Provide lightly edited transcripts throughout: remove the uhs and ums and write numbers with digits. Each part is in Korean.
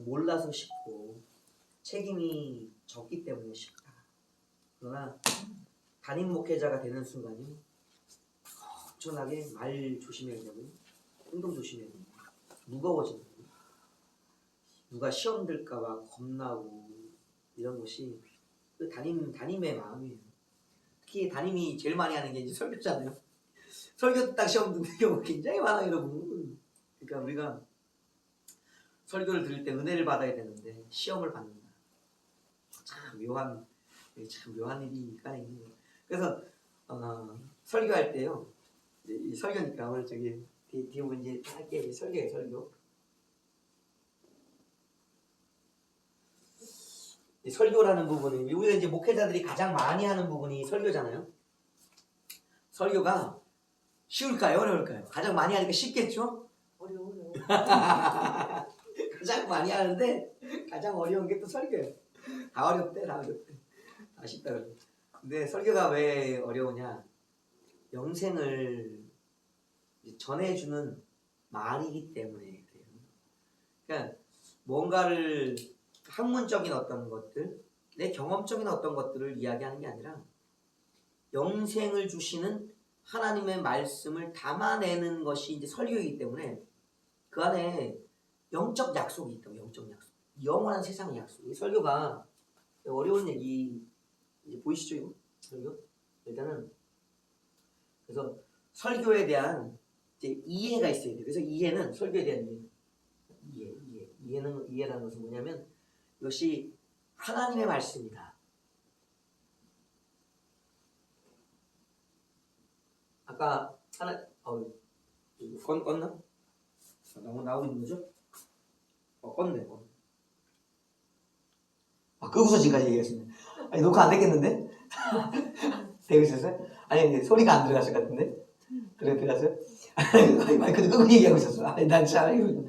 몰라서 쉽고 책임이 적기 때문에 쉽다. 그러나 담임 목회자가 되는 순간이 엄청나게 말 조심해야 되고 행동 조심해야 되고 무거워지는 거예요. 누가 시험 들까봐 겁나고 이런 것이 그 담임의 마음이에요. 특히 담임이 제일 많이 하는 게 이제 설교잖아요. 설교 딱 시험 듣는 경우가 굉장히 많아요, 여러분. 그러니까 우리가 설교를 들을 때 은혜를 받아야 되는데 시험을 받는다. 참 묘한 일이 있는 거예요. 그래서 설교할 때요. 이 설교니까 오늘 저기 뒤에 보면 이제 할게 설교예요, 설교. 이 설교라는 부분은 우리가 이제 목회자들이 가장 많이 하는 부분이 설교잖아요. 설교가 쉬울까요, 어려울까요? 가장 많이 하니까 쉽겠죠? 어려워요. 가장 많이 하는데 가장 어려운 게 또 설교예요. 다 어렵대. 다 쉽다 그러죠. 근데 설교가 왜 어려우냐? 영생을 전해주는 말이기 때문에 그래요. 그러니까 뭔가를 학문적인 어떤 것들, 내 경험적인 어떤 것들을 이야기하는 게 아니라 영생을 주시는 하나님의 말씀을 담아내는 것이 이제 설교이기 때문에 그 안에 영적 약속이 있다고. 영적 약속, 영원한 세상의 약속. 이 설교가 어려운 얘기 이제 보이시죠? 이거 설교 일단은 그래서 설교에 대한 이제 이해가 있어야 돼요. 그래서 이해는 설교에 대한 이해라는 것은 뭐냐면 이것이 하나님의 말씀이다. 아까 껐나? 너무 나오고 있는 거죠? 껐네. 끄고서 지금까지 얘기했습니다. 아니 녹화 안 됐겠는데? 되고 있었어요? 아니 소리가 안 들어갔을 것 같은데? 그래 들어갔어요? 마이크도 끄고 얘기하고 있었어. 아니 난 참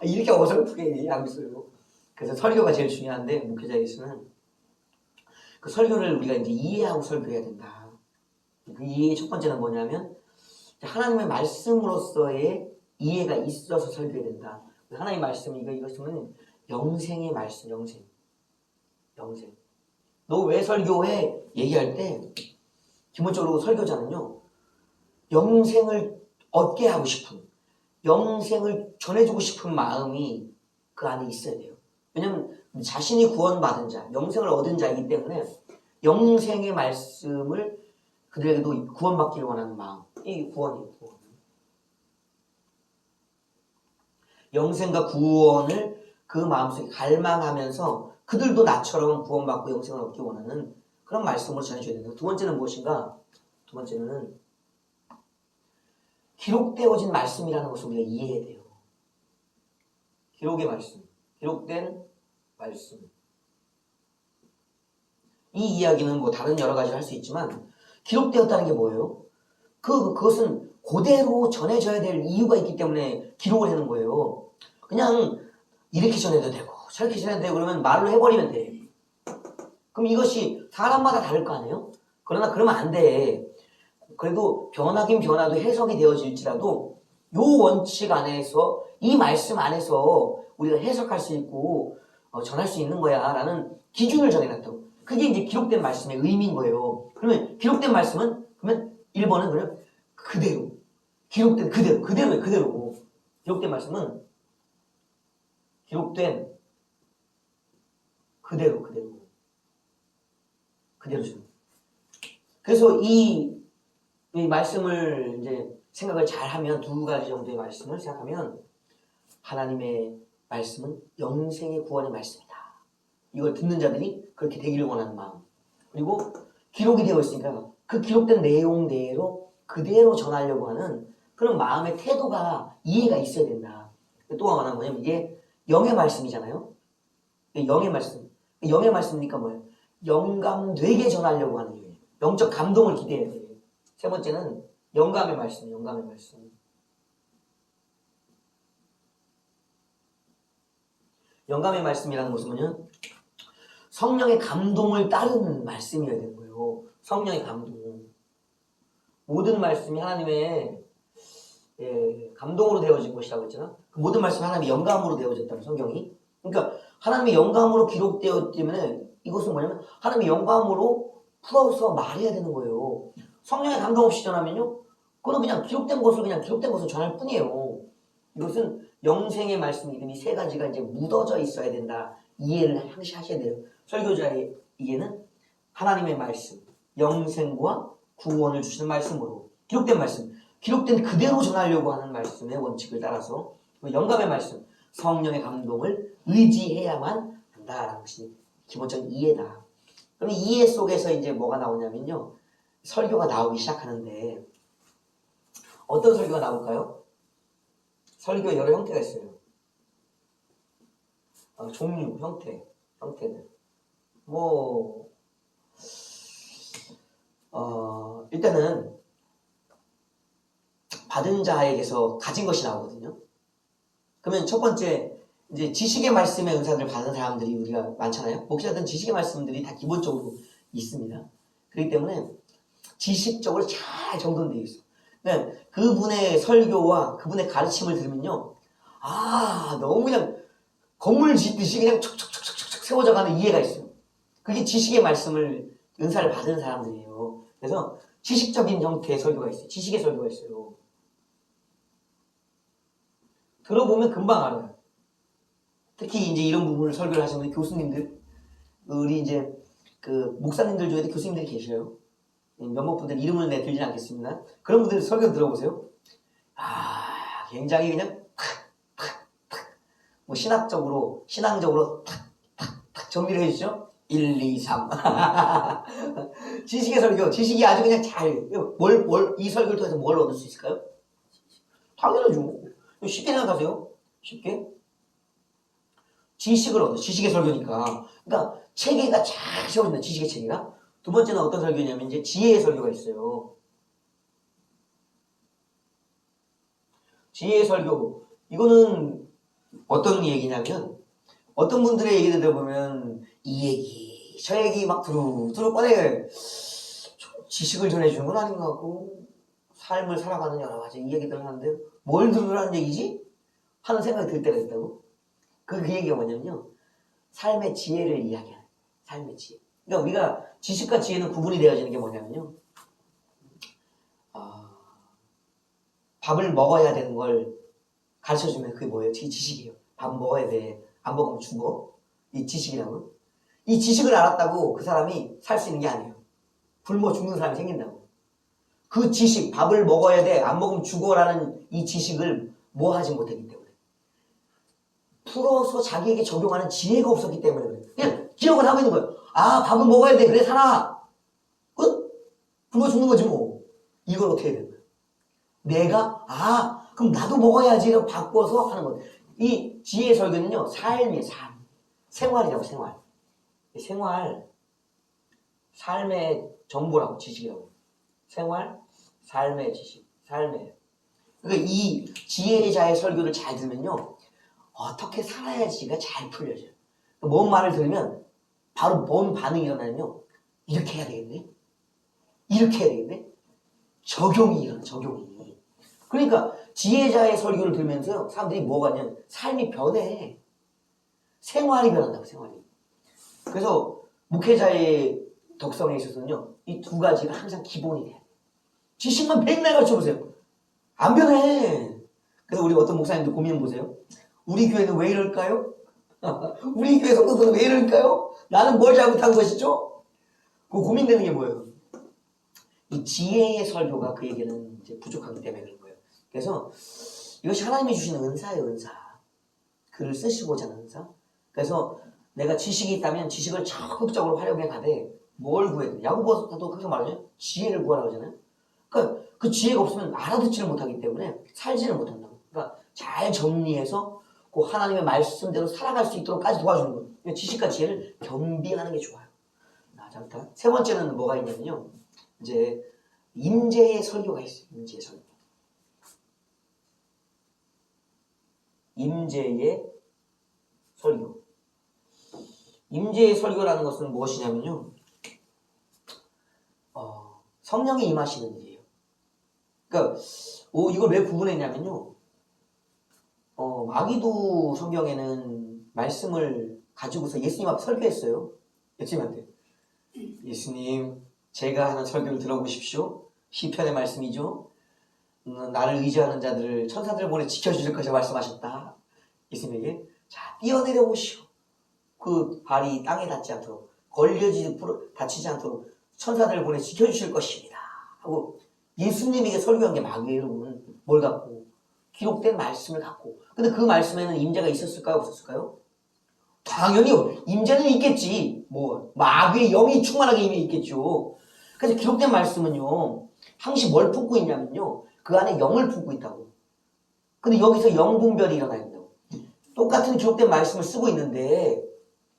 이렇게 어설프게 얘기하고 있어요. 그래서 설교가 제일 중요한데 목회자에서는 그 설교를 우리가 이제 이해하고 설교해야 된다. 그 이해의 첫 번째는 뭐냐면 하나님의 말씀으로서의 이해가 있어서 설교해야 된다. 하나님의 말씀 이것은 영생의 말씀, 영생. 너 왜 설교해? 얘기할 때 기본적으로 설교자는요 영생을 얻게 하고 싶은, 영생을 전해주고 싶은 마음이 그 안에 있어야 돼요. 왜냐하면 자신이 구원받은 자, 영생을 얻은 자이기 때문에 영생의 말씀을 그들에게도 구원받기를 원하는 마음, 이 구원이에요. 구원. 영생과 구원을 그 마음속에 갈망하면서 그들도 나처럼 구원받고 영생을 얻기 원하는 그런 말씀으로 전해줘야 된다. 두 번째는 무엇인가? 두 번째는 기록되어진 말씀이라는 것을 우리가 이해해야 돼요. 기록의 말씀, 기록된 말씀. 이 이야기는 뭐 다른 여러 가지를 할 수 있지만 기록되었다는 게 뭐예요? 그것은 그대로 전해져야 될 이유가 있기 때문에 기록을 하는 거예요. 그냥 이렇게 전해도 되고 저렇게 전해도 되고 그러면 말로 해버리면 돼. 그럼 이것이 사람마다 다를 거 아니에요? 그러나 그러면 안 돼. 그래도 변하긴 변화도 해석이 되어질지라도 요 원칙 안에서 이 말씀 안에서 우리가 해석할 수 있고 전할 수 있는 거야 라는 기준을 정해놨다고. 그게 이제 기록된 말씀의 의미인 거예요. 그러면 기록된 말씀은 그러면 1번은 그냥 그대로 기록된 그대로고 기록된 말씀은 기록된 그대로 줍니다. 그래서 이 말씀을 이제 생각을 잘하면 두 가지 정도의 말씀을 생각하면 하나님의 말씀은 영생의 구원의 말씀이다. 이걸 듣는 자들이 그렇게 되기를 원하는 마음. 그리고 기록이 되어 있으니까 그 기록된 내용대로 그대로 전하려고 하는 그런 마음의 태도가 이해가 있어야 된다. 또 하나 뭐냐면 이게 영의 말씀이잖아요. 영의 말씀. 영의 말씀이니까 뭐예요? 영감되게 전하려고 하는 거예요. 영적 감동을 기대해야 돼요. 세 번째는 영감의 말씀. 영감의 말씀이라는 것은 뭐냐면 성령의 감동을 따르는 말씀이어야 되는 거예요. 성령의 감동. 모든 말씀이 하나님의 감동으로 되어진 것이라고 했잖아. 그 모든 말씀이 하나님의 영감으로 되어졌다는 성경이. 그러니까 하나님의 영감으로 기록되었기 때문에 이것은 뭐냐면 하나님의 영감으로 풀어서 말해야 되는 거예요. 성령의 감동 없이 전하면요, 그거는 그냥 기록된 것을 전할 뿐이에요. 이것은 영생의 말씀이기 때문에 이 세 가지가 이제 묻어져 있어야 된다. 이해를 항시 하셔야 돼요. 설교자의 이해는 하나님의 말씀, 영생과 구원을 주시는 말씀으로 기록된 말씀, 기록된 그대로 전하려고 하는 말씀의 원칙을 따라서 영감의 말씀, 성령의 감동을 의지해야만 한다라는 것이 기본적인 이해다. 그럼 이해 속에서 이제 뭐가 나오냐면요, 설교가 나오기 시작하는데 어떤 설교가 나올까요? 설교 여러 형태가 있어요. 종류, 형태들. 일단은 받은 자에게서 가진 것이 나오거든요. 그러면 첫 번째, 이제 지식의 말씀의 은사들을 받은 사람들이 우리가 많잖아요. 목사든 지식의 말씀들이 다 기본적으로 있습니다. 그렇기 때문에 지식적으로 잘 정돈되어 있어요. 그분의 설교와 그분의 가르침을 들으면요, 너무 그냥 건물 짓듯이 그냥 촉촉촉촉촉 세워져 가는 이해가 있어요. 그게 지식의 말씀을, 은사를 받은 사람들이에요. 그래서 지식적인 형태의 설교가 있어요. 지식의 설교가 있어요. 들어보면 금방 알아요. 특히 이제 이런 부분을 설교를 하시는 교수님들, 우리 이제 그 목사님들 중에도 교수님들이 계셔요. 몇몇 분들 이름을 들지는 않겠습니다. 그런 분들 설교 들어보세요. 굉장히 그냥 신앙적으로 탁 정리를 해주죠. 1, 2, 3. 지식의 설교, 지식이 아주 그냥 이 설교를 통해서 뭘 얻을 수 있을까요? 당연하죠. 쉽게 생각하세요. 쉽게. 지식을 얻어. 지식의 설교니까. 그러니까 체계가 잘 세워진다. 지식의 체계가. 두 번째는 어떤 설교냐면 이제 지혜의 설교가 있어요. 지혜의 설교. 이거는 어떤 얘기냐면 어떤 분들의 얘기를 들어보면 이 얘기, 저 얘기 막 두루 꺼내 지식을 전해주는 건 아닌 것 같고 삶을 살아가는 여러 가지 이 얘기들을 하는데 뭘 들으라는 얘기지? 하는 생각이 들 때가 있다고. 그 얘기가 뭐냐면요, 삶의 지혜를 이야기하는, 삶의 지혜. 그러니까 우리가 지식과 지혜는 구분이 되어지는 게 뭐냐면요, 밥을 먹어야 되는 걸 가르쳐주면 그게 뭐예요? 그게 지식이에요. 밥 먹어야 돼. 안 먹으면 죽어. 이 지식이라고. 이 지식을 알았다고 그 사람이 살 수 있는 게 아니에요. 굶어 죽는 사람이 생긴다고. 그 지식, 밥을 먹어야 돼, 안 먹으면 죽어라는 이 지식을 뭐 하지 못했기 때문에. 풀어서 자기에게 적용하는 지혜가 없었기 때문에 그래요. 그냥 기억을 하고 있는 거예요. 밥은 먹어야 돼. 그래 살아. 끝? 굶어 죽는 거지 뭐. 이걸 어떻게 해야 되는 거예요? 내가 그럼 나도 먹어야지라고 바꿔서 하는 거예요. 이 지혜 설교는요, 삶이에요. 생활이라고. 생활, 삶의 정보라고. 지식이라고. 생활, 삶의 지식, 삶의. 그러니까 이 지혜자의 설교를 잘 들으면요, 어떻게 살아야지가 잘 풀려져요. 뭔 말을 들으면 바로 뭔 반응이 일어나냐면요, 이렇게 해야 되겠네, 이렇게 해야 되겠네. 적용이 일어나. 적용이. 그러니까 지혜자의 설교를 들으면서요, 사람들이 뭐가 하냐면 삶이 변해. 생활이 변한다고. 생활이. 그래서 목회자의 덕성에 있어서는요, 이 두 가지가 항상 기본이 돼요. 지식만 맨날 가르쳐보세요. 안 변해. 그래서 우리 어떤 목사님들 고민해보세요. 우리 교회는 왜 이럴까요? 우리 교회 성도들은 왜 이럴까요? 나는 뭘 잘못한 것이죠? 그 고민되는 게 뭐예요? 이 지혜의 설교가 그에게는 이제 부족하기 때문에 그런 거예요. 그래서 이것이 하나님이 주시는 은사예요. 은사. 글을 쓰시고자 하는 은사. 그래서 내가 지식이 있다면 지식을 적극적으로 활용해 가되 뭘 구해야 돼? 야고보서도 그렇게 말하죠. 지혜를 구하라고 하잖아요. 그러니까 그 지혜가 없으면 알아듣지를 못하기 때문에 살지를 못한다고. 그러니까 잘 정리해서 그 하나님의 말씀대로 살아갈 수 있도록까지 도와주는 거예요. 그러니까 지식과 지혜를 겸비하는 게 좋아요. 자, 일단 세 번째는 뭐가 있냐면요, 이제 임재의 설교가 있어요. 임재의 설교. 임재의 설교. 임재의 설교라는 것은 무엇이냐면요, 성령이 임하시는 일이에요. 그러니까 이걸 왜 구분했냐면요, 마귀도 성경에는 말씀을 가지고서 예수님 앞에 설교했어요. 예수님한테. 예수님, 제가 하는 설교를 들어보십시오. 시편의 말씀이죠. 나를 의지하는 자들을 천사들 보내 지켜주실 것이라 말씀하셨다. 예수님에게. 자, 뛰어내려 보시오. 그 발이 땅에 닿지 않도록, 다치지 않도록 천사들을 보내 지켜주실 것입니다. 하고 예수님에게 설교한 게 마귀예요, 여러분. 뭘 갖고? 기록된 말씀을 갖고. 근데 그 말씀에는 임재가 있었을까요? 없었을까요? 당연히 임재는 있겠지. 뭐 마귀의 영이 충만하게 임해 있겠죠. 그래서 기록된 말씀은요, 항시 뭘 품고 있냐면요, 그 안에 영을 품고 있다고. 근데 여기서 영분별이 일어나야 된다고. 똑같은 기록된 말씀을 쓰고 있는데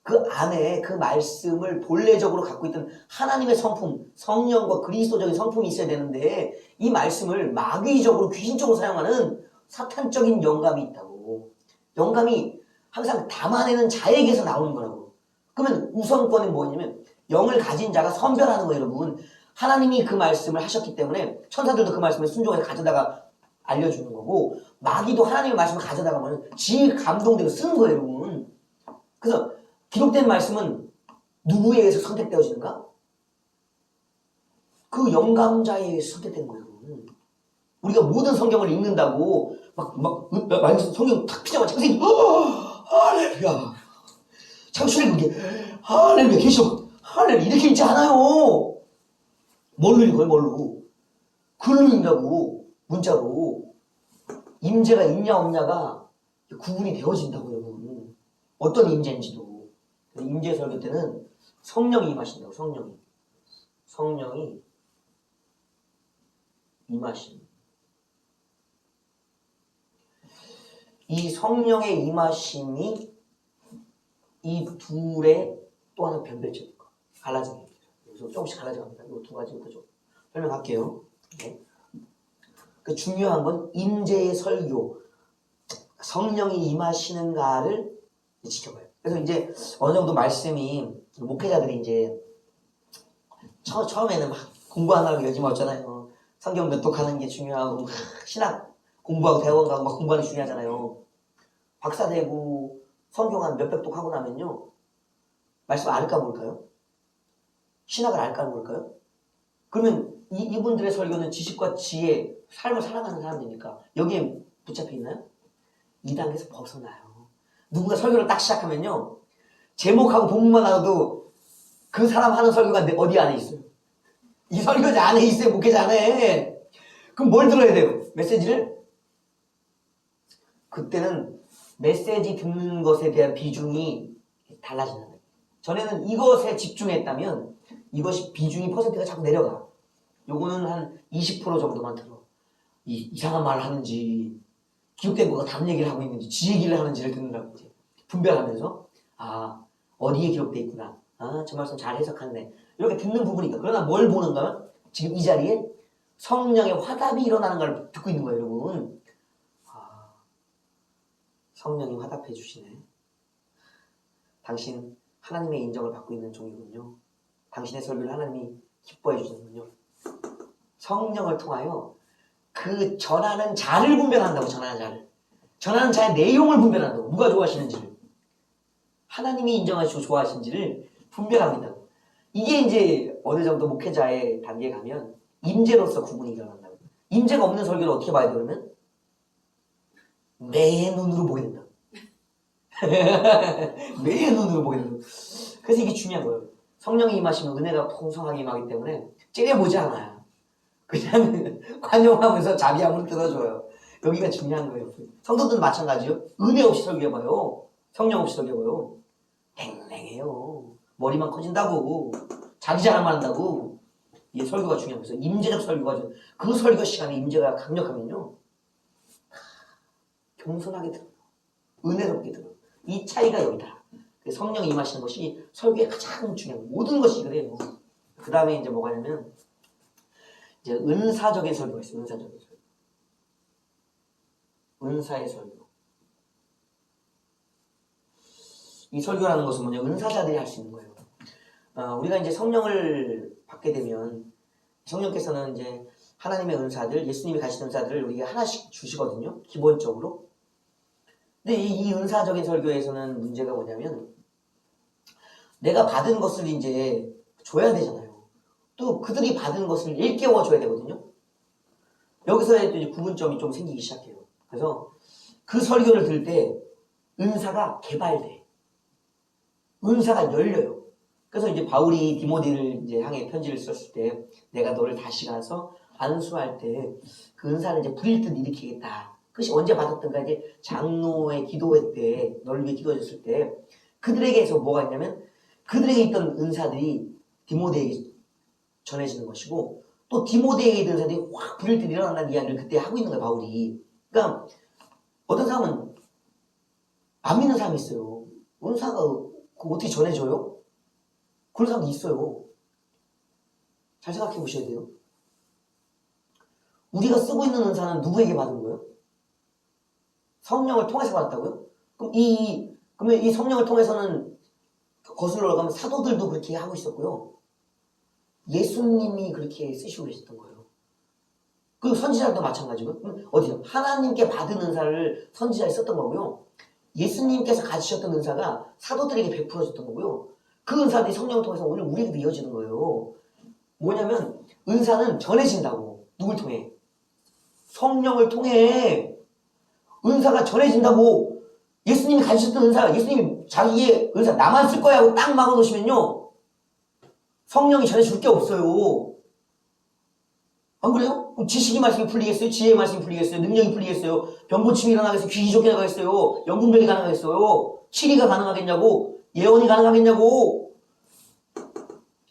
그 안에 그 말씀을 본래적으로 갖고 있던 하나님의 성품, 성령과 그리스도적인 성품이 있어야 되는데 이 말씀을 마귀적으로 귀신적으로 사용하는 사탄적인 영감이 있다고. 영감이 항상 담아내는 자에게서 나오는 거라고. 그러면 우선권은 뭐냐면 영을 가진 자가 선별하는 거예요, 여러분. 하나님이 그 말씀을 하셨기 때문에 천사들도 그 말씀을 순종해서 가져다가 알려주는 거고, 마귀도 하나님의 말씀을 가져다가면 지 감동대로 쓰는 거예요, 여러분. 그래서 기록된 말씀은 누구에 의해서 선택되어지는가? 그 영감자에 의해서 선택된 거예요, 여러분. 우리가 모든 성경을 읽는다고 성경 탁 피자마자 선생님 할렐루야 창출의 할렐루야 계시록 할렐루야 이렇게 읽지 않아요. 뭘로 읽어요? 뭘로? 글로 읽는다고. 문자로. 임재가 있냐 없냐가 구분이 되어진다고, 여러분. 어떤 임재인지도. 임재 설교 때는 성령이 임하신다고. 성령이 임하신. 이 성령의 임하심이 이 둘의 또 하나 변별점일 거. 갈라지는 게. 여기서 조금씩 갈라져 갑니다. 이 두 가지부터 좀 설명할게요. 네. 그 중요한 건 임재의 설교, 성령이 임하시는가를 지켜봐요. 그래서 이제 어느 정도 말씀이 목회자들이 이제 처음에는 막 공부하느라고 열심히 왔잖아요. 성경 몇 독하는 게 중요하고 신학 공부하고 대학원 가고 막 공부하는 게 중요하잖아요. 박사 되고 성경 한 몇백 독 하고 나면요, 말씀 알까 모를까요? 신학을 알까 모를까요? 그러면 이분들의 설교는 지식과 지혜, 삶을 살아가는 사람들이니까 여기에 붙잡혀 있나요? 이 단계에서 벗어나요. 누군가 설교를 딱 시작하면요, 제목하고 본문만 알아도 그 사람 하는 설교가 어디 안에 있어요? 이 설교자 안에 있어요, 목회자 안에. 그럼 뭘 들어야 돼요? 메시지를? 그때는 메시지 듣는 것에 대한 비중이 달라지는 거예요. 전에는 이것에 집중했다면 이것이 비중이 퍼센트가 자꾸 내려가. 요거는 한 20% 정도만 들어. 이상한 말을 하는지, 기록된 거가 다른 얘기를 하고 있는지, 지 얘기를 하는지를 듣는다고 이제 분별하면서, 아, 어디에 기록돼 있구나. 아, 저 말씀 잘 해석하네. 이렇게 듣는 부분이니까. 그러나 뭘 보는가 하면 지금 이 자리에 성령의 화답이 일어나는 걸 듣고 있는 거예요, 여러분. 아, 성령이 화답해 주시네. 당신 하나님의 인정을 받고 있는 종이군요. 당신의 설교를 하나님이 기뻐해 주시는군요. 성령을 통하여 그 전하는 자를 분별한다고. 전하는 자의 내용을 분별한다고. 누가 좋아하시는지를, 하나님이 인정하시고 좋아하시는지를 분별하고 있다고. 이게 이제 어느 정도 목회자의 단계에 가면 임재로서 구분이 일어난다고. 임재가 없는 설교를 어떻게 봐야 돼, 그러면? 매의 눈으로 보게 된다. 매의 눈으로 보게 된다. 그래서 이게 중요한 거예요. 성령이 임하시면 은혜가 풍성하게 임하기 때문에 째려보지 않아요. 그냥 관용하면서 자비함으로 들어줘요. 여기가 중요한 거예요. 성도들은 마찬가지요. 은혜 없이 설교해봐요. 성령 없이 설교해봐요. 맹맹해요. 머리만 커진다고. 자기 자랑만 한다고. 이게 설교가 중요한 거예요. 임재적 설교가 그 설교 시간에 임재가 강력하면요, 겸손하게 들어요. 은혜롭게 들어요. 이 차이가 여기다. 성령이 임하시는 것이 설교에 가장 중요한 거예요. 모든 것이 그래요. 그 다음에 이제 뭐가 냐면 이제 은사적인 설교가 있어요. 은사적인 설교. 은사의 설교. 이 설교라는 것은 뭐냐? 은사자들이 할 수 있는 거예요. 우리가 이제 성령을 받게 되면 성령께서는 이제 하나님의 은사들, 예수님이 가신 은사들을 우리가 하나씩 주시거든요. 기본적으로. 근데 이 은사적인 설교에서는 문제가 뭐냐면 내가 받은 것을 이제 줘야 되잖아요. 또 그들이 받은 것을 일깨워 줘야 되거든요. 여기서 이제 구분점이 좀 생기기 시작해요. 그래서 그 설교를 들을 때 은사가 개발돼. 은사가 열려요. 그래서 이제 바울이 디모데를 이제 향해 편지를 썼을 때 내가 너를 다시 가서 안수할 때 그 은사를 이제 불일 듯 일으키겠다. 그것이 언제 받았던가 이제 장로의 기도회 때 너를 위해 기도해줬을 때 그들에게서 뭐가 있냐면 그들에게 있던 은사들이 디모데에게 전해지는 것이고 또 디모데에게 있던 은사들이 확 불일 듯 일어난다는 이야기를 그때 하고 있는 거예요. 바울이. 그러니까 어떤 사람은 안 믿는 사람이 있어요. 은사가 그거 어떻게 전해져요? 그런 사람도 있어요. 잘 생각해 보셔야 돼요. 우리가 쓰고 있는 은사는 누구에게 받은 거예요? 성령을 통해서 받았다고요? 그러면 이 성령을 통해서는 거슬러 가면 사도들도 그렇게 하고 있었고요. 예수님이 그렇게 쓰시고 계셨던 거예요. 그리고 선지자도 마찬가지고. 어디요? 하나님께 받은 은사를 선지자에 썼던 거고요. 예수님께서 가지셨던 은사가 사도들에게 베풀어졌던 거고요. 그 은사들이 성령을 통해서 오늘 우리에게도 이어지는 거예요. 뭐냐면 은사는 전해진다고. 누굴 통해? 성령을 통해 은사가 전해진다고. 예수님이 가지셨던 은사, 예수님이 자기의 은사 나만 쓸 거야 하고 딱 막아놓으시면요 성령이 전해줄 게 없어요. 안 그래요? 지식의 말씀이 풀리겠어요? 지혜의 말씀이 풀리겠어요? 능력이 풀리겠어요? 병고침이 일어나겠어요? 귀신이 쫓겨나가겠어요? 영분별이 가능하겠어요? 치리가 가능하겠냐고? 예언이 가능하겠냐고?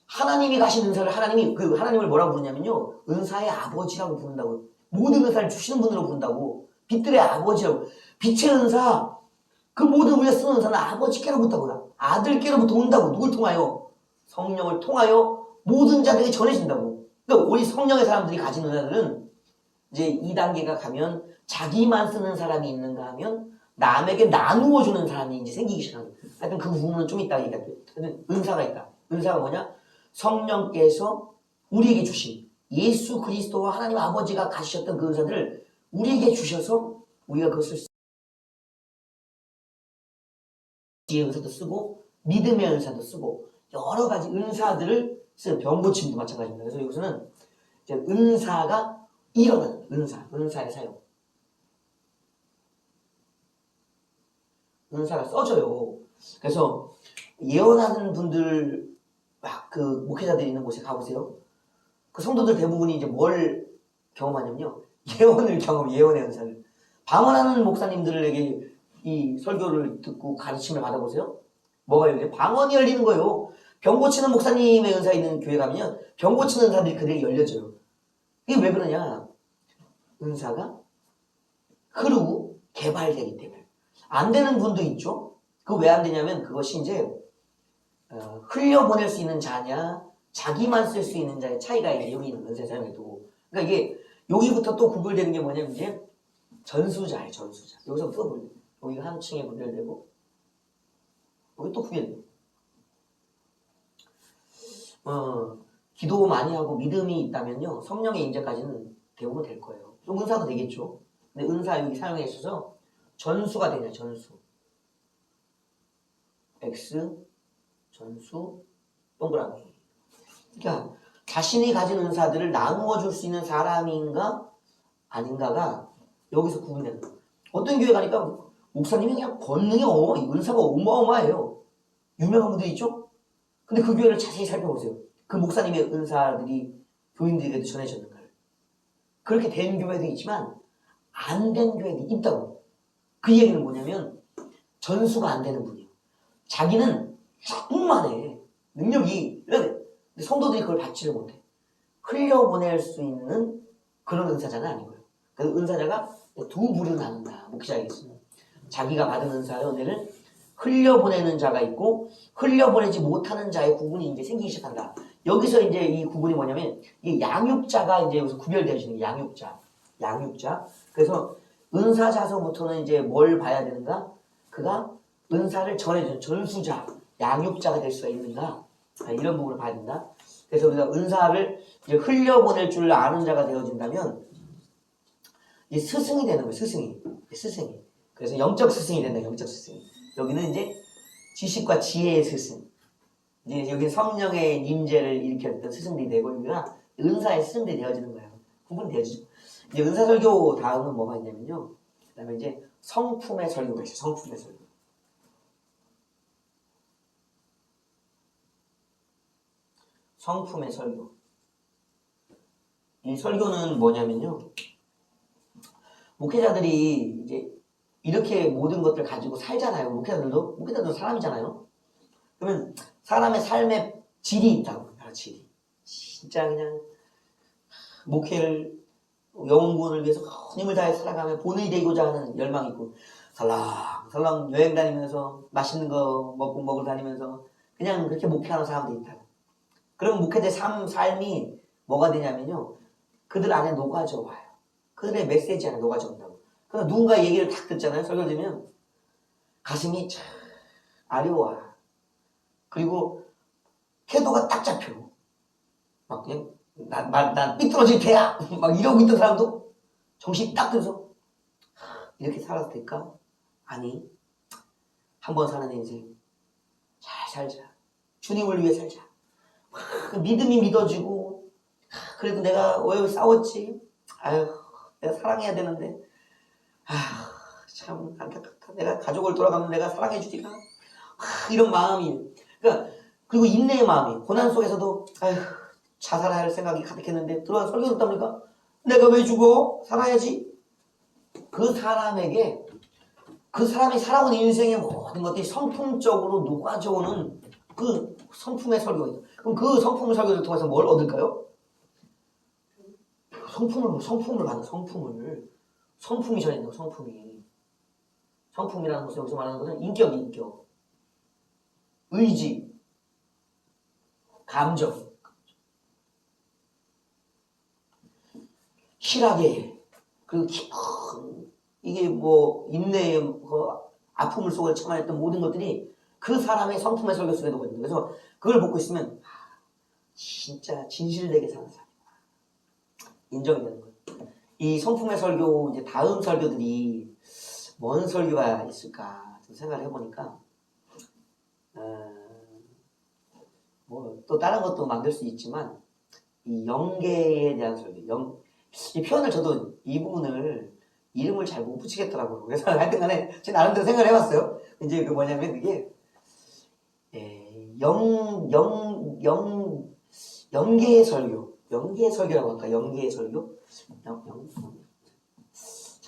하나님이 가신 은사를 하나님을 뭐라고 부르냐면요 은사의 아버지라고 부른다고요. 모든 은사를 주시는 분으로 부른다고. 빛들의 아버지라고. 빛의 은사, 그 모든 우리가 쓰는 은사는 아버지께로부터구나. 아들께로부터 온다고. 누굴 통하여? 성령을 통하여 모든 자들에게 전해진다고. 그러니까 우리 성령의 사람들이 가진 은사들은 이제 2단계가 가면 자기만 쓰는 사람이 있는가 하면 남에게 나누어 주는 사람이 이제 생기기 시작합니다. 하여튼 그 부분은 좀 이따 얘기할게요. 은사가 있다. 은사가 뭐냐? 성령께서 우리에게 주신 예수 그리스도와 하나님 아버지가 가지셨던 그 은사들을 우리에게 주셔서 우리가 그것을 지혜의 은사도 쓰고 믿음의 은사도 쓰고 여러 가지 은사들을 쓰는 병고침도 마찬가지입니다. 그래서 여기서는 이제 은사가 일어나는 은사의 사용. 은사가 써져요. 그래서 예언하는 분들 막 그 목회자들이 있는 곳에 가보세요. 그 성도들 대부분이 이제 뭘 경험하냐면요. 예언의 은사를. 방언하는 목사님들에게 이 설교를 듣고 가르침을 받아보세요. 뭐가 열려요? 방언이 열리는 거예요. 병 고치는 목사님의 은사 있는 교회 가면 병 고치는 은사들이 그들이 열려져요. 이게 왜 그러냐? 은사가 흐르고 개발되기 때문에. 안 되는 분도 있죠. 그거 왜 안 되냐면 그것이 이제 흘려보낼 수 있는 자냐 자기만 쓸 수 있는 자의 차이가 이제 여기 있는 은사 사용에 두고. 그러니까 이게 여기부터 또 구별되는 게 뭐냐면 이제 전수자예요. 전수자. 여기서부터 구별돼요. 여기가 한 층에 구별되고 여기 또 구별돼요. 기도 많이 하고 믿음이 있다면요 성령의 임재까지는 대부분 될 거예요. 좀 은사도 되겠죠. 근데 은사 여기 사용에 있어서 전수가 되냐 전수. X 전수 동그라미. 그러니까 자신이 가진 은사들을 나누어 줄 수 있는 사람인가 아닌가가 여기서 구분되는 거예요. 어떤 교회 가니까 목사님이 그냥 권능이 은사가 어마어마해요. 유명한 분들 있죠? 근데 그 교회를 자세히 살펴보세요. 그 목사님의 은사들이 교인들에게도 전해졌는가를. 그렇게 된 교회도 있지만 안 된 교회도 있다고. 그 얘기는 뭐냐면 전수가 안 되는 분이에요. 자기는 충만해. 능력이 이런데 성도들이 그걸 받지를 못해. 흘려보낼 수 있는 그런 은사자는 아니고요. 그래서 은사자가 두 부류 나눈다. 목사에게서는. 자기가 받은 은사의 은혜를 흘려보내는 자가 있고 흘려보내지 못하는 자의 구분이 이제 생기기 시작한다. 여기서 이제 이 구분이 뭐냐면 이 양육자가 이제 여기서 구별되어지는 양육자. 그래서 은사자서부터는 이제 뭘 봐야 되는가? 그가 은사를 전해주는 전수자, 양육자가 될 수가 있는가? 이런 부분을 봐야 된다. 그래서 우리가 은사를 이제 흘려보낼 줄 아는 자가 되어진다면 이 스승이 되는 거예요. 스승이. 그래서 영적 스승이 된다. 영적 스승. 여기는 이제 지식과 지혜의 스승. 이제 여기 성령의 임재를 일으켰던 스승들이 되고 여기가 은사의 스승들이 되어지는 거예요. 구분되어지죠. 이제 은사설교 다음은 뭐가 있냐면요. 그다음에 이제 성품의 설교가 있어요. 성품의 설교. 성품의 설교. 이 설교는 뭐냐면요. 목회자들이 이제 이렇게 모든 것들 가지고 살잖아요. 목회자들도 사람이잖아요. 그러면 사람의 삶의 질이 있다고. 질이. 진짜 그냥 목회를 영혼구원을 위해서 힘을 다해 살아가며 본이 되고자 하는 열망이 있고 살랑살랑 여행 다니면서 맛있는 거 먹으러 다니면서 그냥 그렇게 목회하는 사람들이 있다. 그러면 목회자의 삶이 뭐가 되냐면요. 그들 안에 녹아져 와요. 그들의 메시지 안에 녹아져 온다고. 그러니까 누군가 얘기를 딱 듣잖아요. 설교 들으면 가슴이 참 아려와. 그리고 태도가 딱 잡혀. 막 그냥 난 삐뚤어질 테야. 막 이러고 있던 사람도 정신이 딱 들어서 이렇게 살아도 될까? 아니. 한 번 사는 인생 잘 살자. 주님을 위해 살자. 믿음이 믿어지고 그래도 내가 왜 싸웠지? 아유 내가 사랑해야 되는데 참 안타깝다. 내가 가족을 돌아가면 내가 사랑해 주리라. 이런 마음이 그러니까 그리고 인내의 마음이 고난 속에서도 아유 자살할 생각이 가득했는데 들어와 설교 듣다 보니까 내가 왜 죽어? 살아야지. 그 사람에게 그 사람이 살아온 인생의 모든 것들이 성품적으로 녹아져오는 그 성품의 설교가 있다. 그럼 그 성품의 설교를 통해서 뭘 얻을까요? 성품을 받는 성품이 전인다. 성품이라는 것은 여기서 말하는 것은 인격, 의지, 감정, 희락의 그리고 깊은 이게 뭐 인내의 아픔을 속에 참아냈던 모든 것들이 그 사람의 성품의 설교 속에 녹아 있는 거예요. 그래서 그걸 보고 있으면 진짜 진실되게 사는 사람이구나. 인정이 되는 거예요. 이 성품의 설교 이제 다음 설교들이 뭔 설교가 있을까 좀 생각을 해보니까 뭐 또 다른 것도 만들 수 있지만 이 영계에 대한 설교, 이 표현을 저도 이 부분을 이름을 잘 못 붙이겠더라고요. 그래서 하여튼간에 제 나름대로 생각을 해봤어요. 이제 그 뭐냐면 이게 영계의 설교라고 할까? 영계의 설교?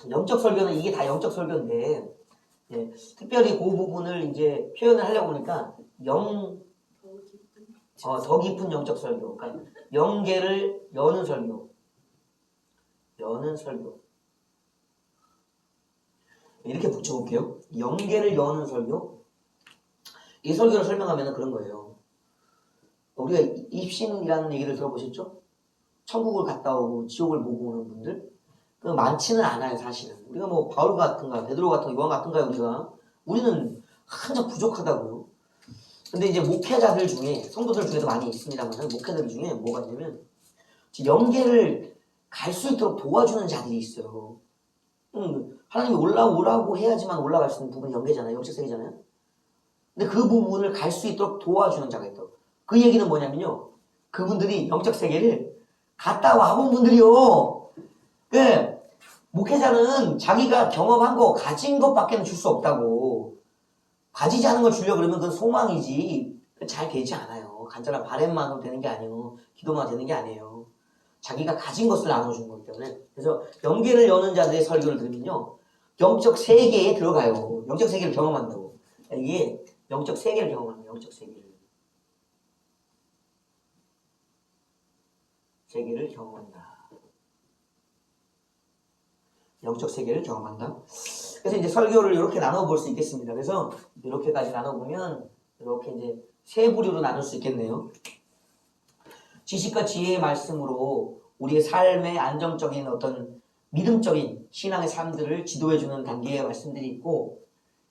영적 설교는 이게 다 영적 설교인데 특별히 그 부분을 이제 표현을 하려고 하니까 더 깊은 영적 설교, 그러니까 영계를 여는 설교. 이렇게 붙여볼게요. 영계를 여는 설교. 이 설교를 설명하면 그런 거예요. 우리가 입신이라는 얘기를 들어보셨죠? 천국을 갔다 오고 지옥을 보고 오는 분들 많지는 않아요. 사실은 우리가 뭐 바울 같은가 베드로 같은가 요한 같은가요. 우리는 한적 부족하다고요. 근데 이제 목회자들 중에 성도들 중에도 많이 있습니다만 목회자들 중에 뭐가 있냐면 영계를 갈 수 있도록 도와주는 자들이 있어요. 하나님이 올라오라고 해야지만 올라갈 수 있는 부분이 영계잖아요. 영적 세계잖아요. 근데 그 부분을 갈 수 있도록 도와주는 자가 있다고. 그 얘기는 뭐냐면요. 그분들이 영적 세계를 갔다 와본 분들이요. 목회자는 자기가 경험한 거 가진 것밖에는 줄 수 없다고. 가지지 않은 걸 주려고 그러면 그건 소망이지 잘 되지 않아요. 간절한 바램만으로 되는 게 아니에요. 기도만 되는 게 아니에요. 자기가 가진 것을 나눠준 거기 때문에. 그래서 영계를 여는 자들의 설교를 들으면요. 영적 세계에 들어가요. 영적 세계를 경험한다고. 이게 영적 세계를 경험하는 거예요. 영적 세계를 경험한다. 영적 세계를 경험한다. 그래서 이제 설교를 이렇게 나눠볼 수 있겠습니다. 그래서 이렇게까지 나눠보면 이렇게 이제 세 부류로 나눌 수 있겠네요. 지식과 지혜의 말씀으로 우리의 삶의 안정적인 어떤 믿음적인 신앙의 삶들을 지도해주는 단계의 말씀들이 있고,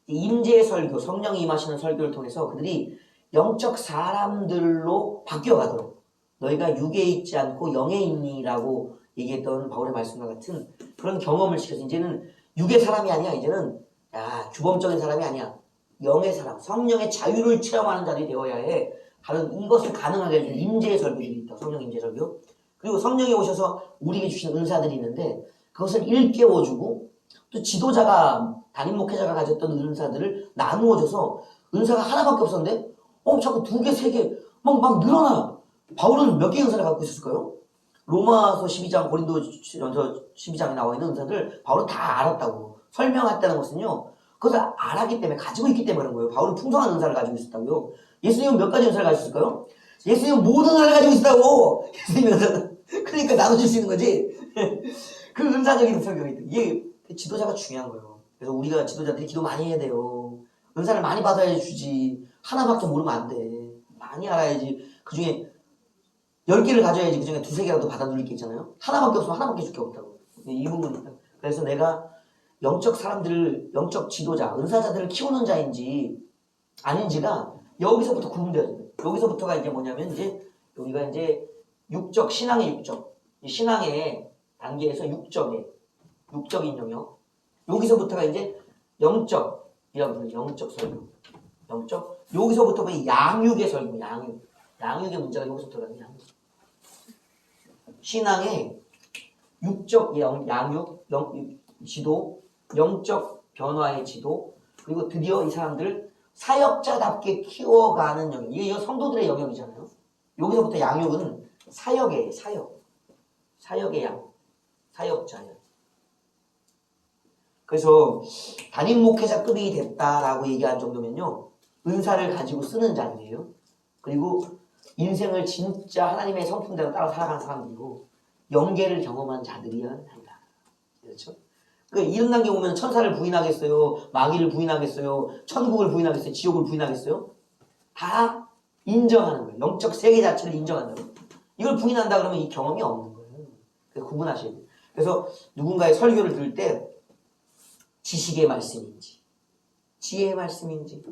임재의 설교, 성령이 임하시는 설교를 통해서 그들이 영적 사람들로 바뀌어가도록 너희가 육에 있지 않고 영에 있니라고 얘기했던 바울의 말씀과 같은 그런 경험을 시켜서 이제는 육의 사람이 아니야. 이제는 야, 규범적인 사람이 아니야. 영의 사람, 성령의 자유를 체험하는 자들이 되어야 해. 바로 이것을 가능하게 해주는 임재의 설교들이 있다. 성령 임재 설교. 그리고 성령이 오셔서 우리에게 주신 은사들이 있는데 그것을 일깨워주고 또 지도자가 담임 목회자가 가졌던 은사들을 나누어줘서 은사가 하나밖에 없었는데 자꾸 2개, 3개 막 늘어나. 바울은 몇 개의 은사를 갖고 있었을까요? 로마서 12장, 고린도전서 12장에 나와 있는 은사들 바울은 다 알았다고. 설명했다는 것은요. 그것을 알았기 때문에 가지고 있기 때문에 그런 거예요. 바울은 풍성한 은사를 가지고 있었다고요. 예수님은 몇 가지 은사를 가지고 있을까요? 예수님은 모든 은사를 가지고 있었다고. 예수님의 은사는. 그러니까 나눠줄 수 있는 거지. 그 은사적인 설명이 있다. 이게 지도자가 중요한 거예요. 그래서 우리가 지도자들이 기도 많이 해야 돼요. 은사를 많이 받아야 주지. 하나밖에 모르면 안 돼. 많이 알아야지. 그 중에 10개를 가져야지 그 중에 2-3개라도 받아 누릴 게 있잖아요. 하나밖에 없으면 하나밖에 줄 게 없다고. 이 부분이니까. 그래서 내가 영적 사람들을, 영적 지도자, 은사자들을 키우는 자인지 아닌지가 여기서부터 구분돼야 돼요. 여기서부터가 이제 뭐냐면 이제 여기가 이제 육적, 신앙의 육적. 이 신앙의 단계에서 육적인 영역. 여기서부터가 이제 영적이라고 부르는 영적 설교. 영적. 여기서부터가 양육의 설교, 양육. 양육의 문제가 여기서 들어가요. 양육. 신앙의 육적 양육, 지도, 영적 변화의 지도, 그리고 드디어 이 사람들을 사역자답게 키워가는 영역. 이게 성도들의 영역이잖아요. 여기서부터 양육은 사역의 양, 사역자예요. 그래서 담임 목회자급이 됐다라고 얘기한 정도면요. 은사를 가지고 쓰는 자들이에요. 그리고 인생을 진짜 하나님의 성품대로 따라 살아가는 사람들이고 영계를 경험한 자들이어야 한다. 그렇죠? 그러니까 이런 단계 오면 천사를 부인하겠어요? 마귀를 부인하겠어요? 천국을 부인하겠어요? 지옥을 부인하겠어요? 다 인정하는 거예요. 영적 세계 자체를 인정한다고. 이걸 부인한다 그러면 이 경험이 없는 거예요. 그래서 구분하셔야 돼요. 그래서 누군가의 설교를 들을 때 지식의 말씀인지 지혜의 말씀인지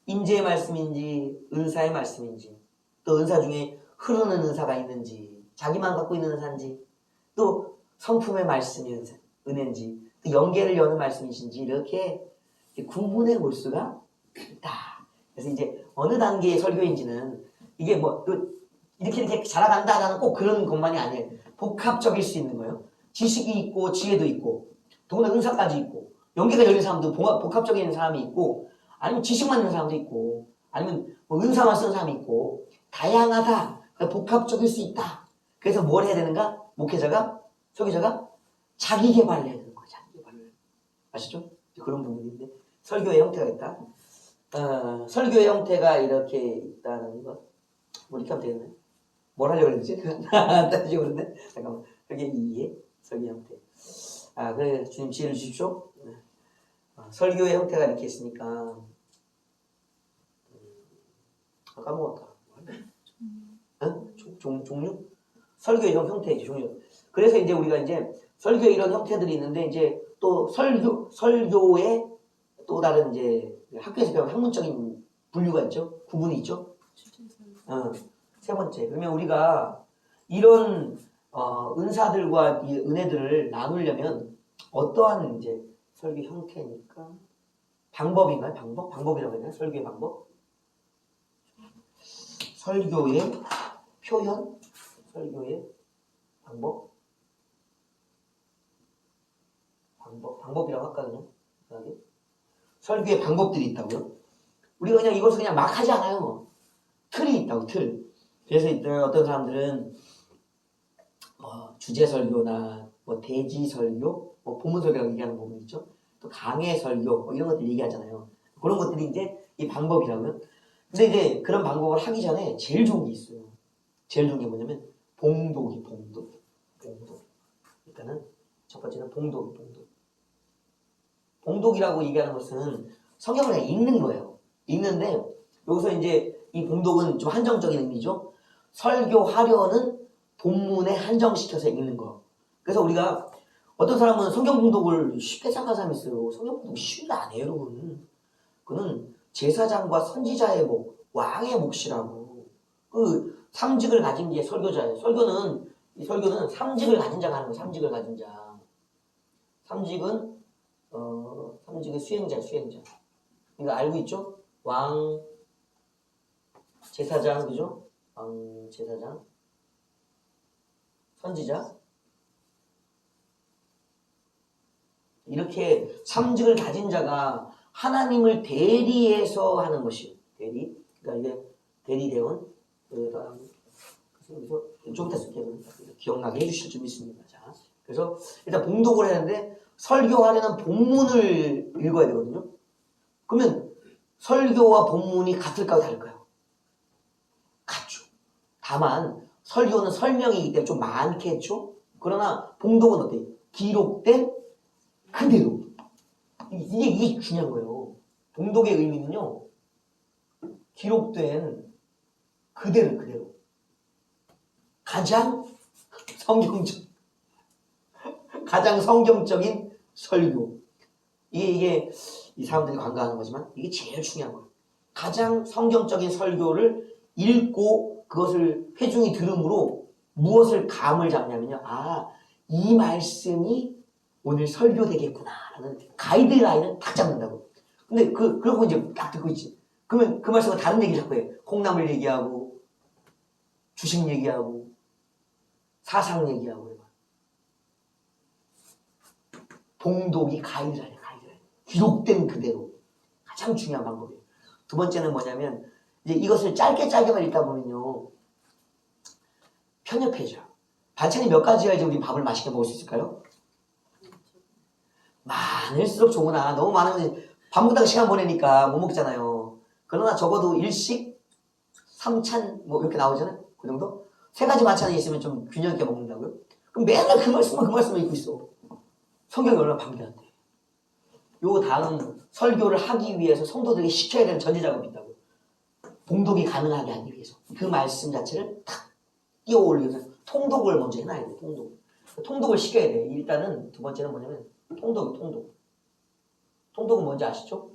임재의 말씀인지 은사의 말씀인지 또 은사 중에 흐르는 은사가 있는지 자기만 갖고 있는 은사인지 또 성품의 말씀이 은혜인지 또 연계를 여는 말씀이신지 이렇게 구분해 볼 수가 있다. 그래서 이제 어느 단계의 설교인지는 이게 뭐 이렇게 자라간다라는 꼭 그런 것만이 아니에요. 복합적일 수 있는 거예요. 지식이 있고 지혜도 있고 더구나 은사까지 있고 연계가 열린 사람도 복합적인 사람이 있고 아니면 지식만 있는 사람도 있고 아니면 뭐 은사만 쓰는 사람이 있고 다양하다. 그러니까 복합적일 수 있다. 그래서 뭘 해야 되는가? 목회자가 설교자가 자기 개발을 해야 되는 거예요. 자기 개발을. 아시죠? 그런 부분인데 설교의 형태가 있다. 설교의 형태가 이렇게 있다는 것. 뭐 이렇게 하면 되겠네. 뭘 하려고 그랬지? 다시 그랬네. 잠깐만. 그게 이해 설교 형태. 그래 주님 지혜를 주십시오. 설교의 형태가 이렇게 있으니까 까먹었다. 종류? 설교의 이런 형태이지 종류. 그래서 이제 우리가 이제 설교의 이런 형태들이 있는데 이제 또 설교의 또 다른 이제 학교에서 배우는 학문적인 분류가 있죠. 구분이 있죠. 세 번째. 그러면 우리가 이런 은사들과 이 은혜들을 나누려면 어떠한 이제 설교 형태니까 방법인가요? 방법이라고 해야 되나? 설교의 방법? 설교의 표현? 설교의 방법이라고 할까요? 설교의 방법들이 있다고요? 우리가 그냥 이것을 그냥 막 하지 않아요. 틀이 있다고, 틀. 그래서 어떤 사람들은 주제 설교나 대지 설교, 본문 설교라고 얘기하는 부분 있죠. 또 강해 설교 이런 것들 얘기하잖아요. 그런 것들이 이제 이 방법이라고요. 근데 이제 그런 방법을 하기 전에 제일 좋은 게 있어요. 제일 좋은 게 뭐냐면 봉독. 일단은 첫 번째는 봉독. 봉독이라고 얘기하는 것은 성경을 그냥 읽는 거예요. 읽는데 여기서 이제 이 봉독은 좀 한정적인 의미죠. 설교하려는 본문에 한정시켜서 읽는 거. 그래서 우리가 어떤 사람은 성경 봉독을 쉽게 생각하는 사람이 있어요. 성경 봉독 쉬운 게 아니에요, 여러분. 그는 제사장과 선지자의 목, 왕의 몫이라고. 그 삼직을 가진 게 설교자예요. 설교는 삼직을 가진 자가 하는 거예요. 삼직을 가진 자. 삼직의 수행자. 이거 알고 있죠? 왕 제사장, 그죠? 왕 제사장, 선지자. 이렇게 삼직을 가진 자가 하나님을 대리해서 하는 것이에요. 대리. 그러니까 이게 대리대원. 그래서 좀 이따 쓸게요. 기억나게 해주실 좀 있습니다. 자, 그래서 일단 봉독을 했는데 설교하려는 본문을 읽어야 되거든요. 그러면 설교와 본문이 같을까요, 다를까요? 같죠. 다만 설교는 설명이기 때문에 좀 많겠죠. 그러나 봉독은 어때요? 기록된 그대로. 이게 중요한 거예요. 봉독의 의미는요, 기록된 그대로. 가장 성경적인 설교. 이게 이 사람들이 관가하는 거지만 이게 제일 중요한 거예요. 가장 성경적인 설교를 읽고 그것을 회중이 들음으로 무엇을 감을 잡냐면요. 아, 이 말씀이 오늘 설교되겠구나 라는 가이드라인을 딱 잡는다고. 근데 그러고 이제 딱 듣고 있지. 그러면 그 말씀은 다른 얘기 자꾸 해. 콩나물 얘기하고 주식 얘기하고 사상 얘기하고. 봉독이 가이드라인이야. 기록된 그대로. 가장 중요한 방법이에요. 두 번째는 뭐냐면 이제 이것을 짧게만 읽다 보면요, 편협해져. 반찬이 몇 가지여야지 우리 밥을 맛있게 먹을 수 있을까요? 많을수록 좋으나 너무 많으면 밥 먹다가 시간 보내니까 못 먹잖아요. 그러나 적어도 일식, 삼찬 뭐 이렇게 나오잖아요. 그 정도? 세 가지 반찬이 있으면 좀 균형 있게 먹는다고요? 그럼 맨날 그 말씀만 읽고 있어. 성경이 얼마나 방대한데. 요 다음 설교를 하기 위해서 성도들에게 시켜야 되는 전제작업이 있다고요. 봉독이 가능하게 하기 위해서 그 말씀 자체를 탁 띄워 올리기 위해서 통독을 먼저 해놔야 돼요. 통독을 시켜야 돼. 일단은 두 번째는 뭐냐면 통독. 통독은 뭔지 아시죠?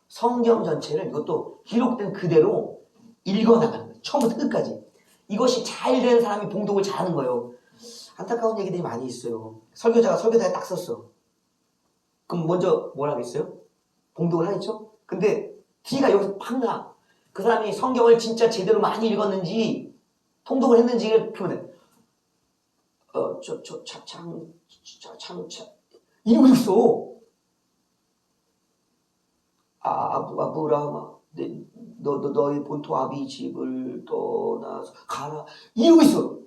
성경 전체를 이것도 기록된 그대로 읽어나가는 거예요. 처음부터 끝까지. 이것이 잘 되는 사람이 봉독을 잘하는 거예요. 안타까운 얘기들이 많이 있어요. 설교자가 설교다에 딱 썼어. 그럼 먼저 뭘 하겠어요? 봉독을 하겠죠? 근데 티가 여기서 팍 나. 그 사람이 성경을 진짜 제대로 많이 읽었는지 통독을 했는지를 표현해. 이러고 있어. 아브라함아, 너의 본토 아비 집을 떠나서 가라. 이러고 있어.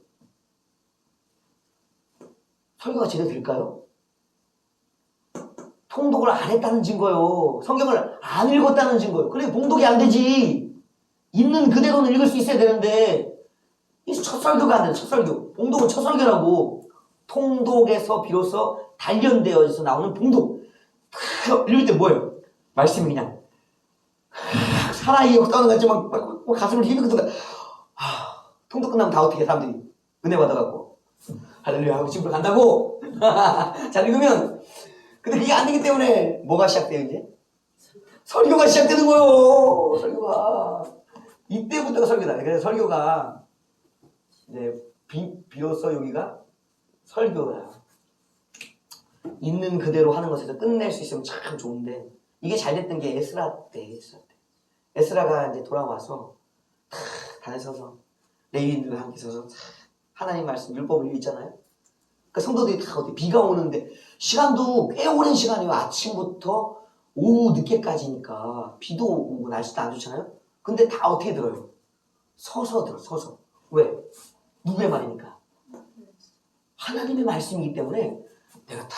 설교가 제대로 될까요? 통독을 안 했다는 증거예요. 성경을 안 읽었다는 증거예요. 그래, 봉독이 안 되지. 있는 그대로는 읽을 수 있어야 되는데, 이 첫 설교가 안 돼. 첫 설교. 봉독은 첫 설교라고. 통독에서 비로소 단련되어서 나오는 봉독. 읽을 때 뭐예요? 말씀이 그냥 살아있고 떠는 거지 막 가슴을 휘두르고 통독 끝나면 다 어떻게 해, 사람들이 은혜 받아갖고 할렐루야 하고 집으로 간다고. 잘 읽으면. 근데 그게 안 되기 때문에 뭐가 시작돼요? 이제 설교가 시작되는 거예요. 설교가 이때부터가 설교다. 그래서 설교가 이제 비로소 여기가 설교야. 있는 그대로 하는 것에서 끝낼 수 있으면 참 좋은데, 이게 잘 됐던 게 에스라 때. 에스라가 이제 돌아와서 단에 서서 레위인들과 함께 서서 하나님 말씀 율법을 읽잖아요. 그러니까 성도들이 다 어디 비가 오는데 시간도 꽤 오랜 시간이에요. 아침부터 오후 늦게까지니까 비도 오고 날씨도 안 좋잖아요. 근데 다 어떻게 들어요? 서서 들어. 서서. 왜? 누구의 말이니까? 하나님의 말씀이기 때문에 내가 다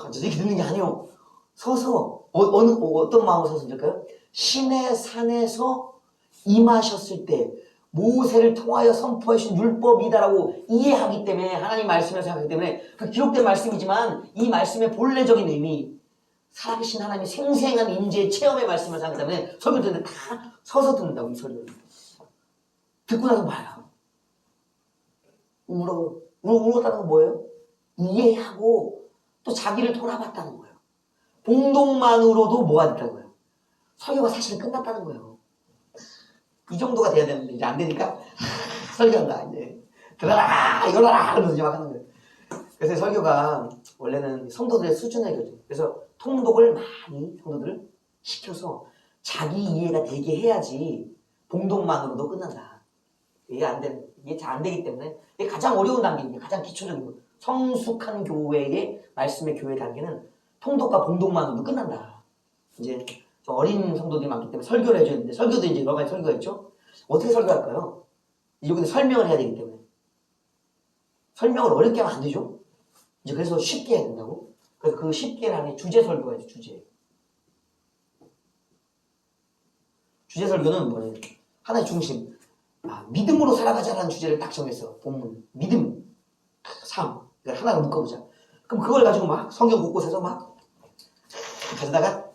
앉아서 이렇게 듣는 게 아니에요. 서서 어떤 마음으로 서서 들을까요? 시내 산에서 임하셨을 때 모세를 통하여 선포하신 율법이다라고 이해하기 때문에, 하나님 말씀을 생각하기 때문에, 그 기록된 말씀이지만 이 말씀의 본래적인 의미, 살아계신 하나님의 생생한 인재의 체험의 말씀을 생각하기 때문에 설교 듣는데 다 서서 듣는다고. 이 설교를 듣고 나서 봐요. 울었다는 건 뭐예요? 이해하고 또 자기를 돌아봤다는 거예요. 봉독만으로도 뭐가 됐다는 거예요? 설교가 사실은 끝났다는 거예요. 이 정도가 돼야 되는데 이제 안 되니까 설교한다. 이제 들어라 일어나라 그러면서 이제 막 하는 거예요. 그래서 설교가 원래는 성도들의 수준의 교정. 그래서 통독을 많이 성도들을 시켜서 자기 이해가 되게 해야지 봉독만으로도 끝난다. 이게 잘 안 되기 때문에 이게 가장 어려운 단계입니다. 가장 기초적인 거. 성숙한 교회의 말씀의 교회 단계는 통독과 봉독만으로도 끝난다. 이제 좀 어린 성도들이 많기 때문에 설교를 해줘야 되는데 설교도 이제 여러 가지 설교가 있죠. 어떻게 설교할까요? 여기서 설명을 해야 되기 때문에 설명을 어렵게 하면 안 되죠. 이제 그래서 쉽게 해야 된다고. 그래서 그 쉽게 하는 게 주제 설교가 있죠. 주제 설교는 뭐예요? 하나의 중심. 믿음으로 살아가자라는 주제를 딱 정했어. 본문. 믿음, 삶. 그러니까 하나를 묶어보자. 그럼 그걸 가지고 막 성경 곳곳에서 막 가져다가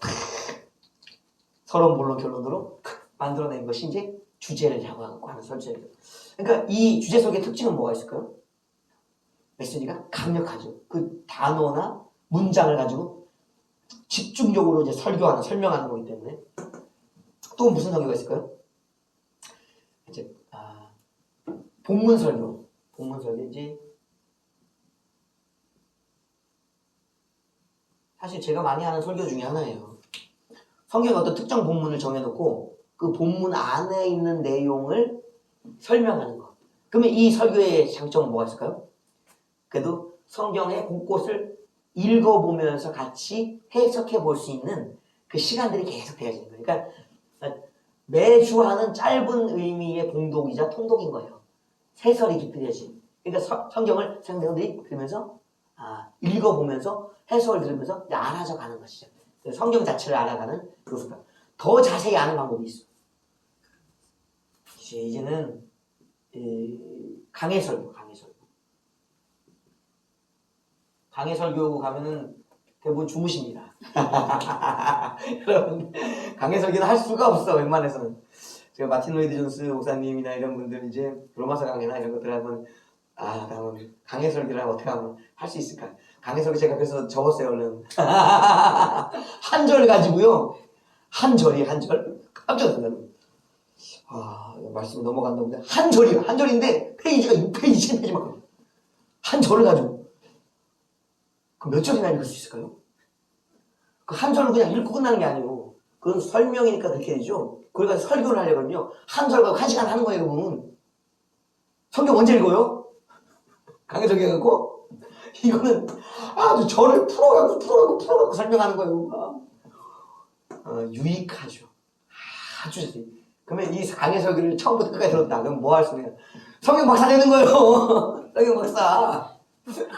서론, 본론, 결론으로 만들어낸 것이 이제 주제를 향하고 하는 설교예요. 그러니까 이 주제 설교의 특징은 뭐가 있을까요? 메시지가 강력하죠. 그 단어나 문장을 가지고 집중적으로 이제 설명하는 거기 때문에. 또 무슨 설교가 있을까요? 이제 본문 설교인지 사실 제가 많이 하는 설교 중에 하나예요. 성경의 어떤 특정 본문을 정해놓고 그 본문 안에 있는 내용을 설명하는 거. 그러면 이 설교의 장점은 뭐가 있을까요? 그래도 성경의 곳곳을 읽어보면서 같이 해석해 볼 수 있는 그 시간들이 계속 되어지는 거예요. 그러니까 매주 하는 짧은 의미의 봉독이자 통독인 거예요. 세설이 깃들여진. 그러니까 성경을 성도들이 들으면서 읽어보면서 해석을 들으면서 알아져 가는 것이죠. 성경 자체를 알아가는 교수가 더 자세히 아는 방법이 있어. 이제는 강해 설교. 강해 설교 가면은 대부분 주무십니다. 여러분, 강해 설교는 할 수가 없어. 웬만해서는. 제가 마틴 로이드 존스 목사님이나 이런 분들 이제 로마서 강해나 이런 것들 하면 그러면 강해 설교를 어떻게 하면 할 수 있을까? 강해 설교 제가 그래서 적었어요. 얼른. 한 절 가지고요. 한 절. 깜짝 놀랐어요. 말씀이 넘어간다 보다. 한 절인데 페이지가 6페이지, 7페이지 막. 한 절을 가지고. 그럼 몇 절이나 읽을 수 있을까요? 그 한 절을 그냥 읽고 끝나는 게 아니고, 그건 설명이니까 그렇게 되죠. 그걸 가지고 설교를 하려면요. 한 절 가지고 1시간 하는 거예요, 여러분. 성경 언제 읽어요? 강해 설교해갖고, 이거는 아주 절을 풀어갖고 설명하는 거예요. 유익하죠. 아주 자세히. 그러면 이 강해 설교를 처음부터 끝까지 들었다. 그럼 뭐 할 수 있냐? 성경 박사 되는 거예요. 성경 박사.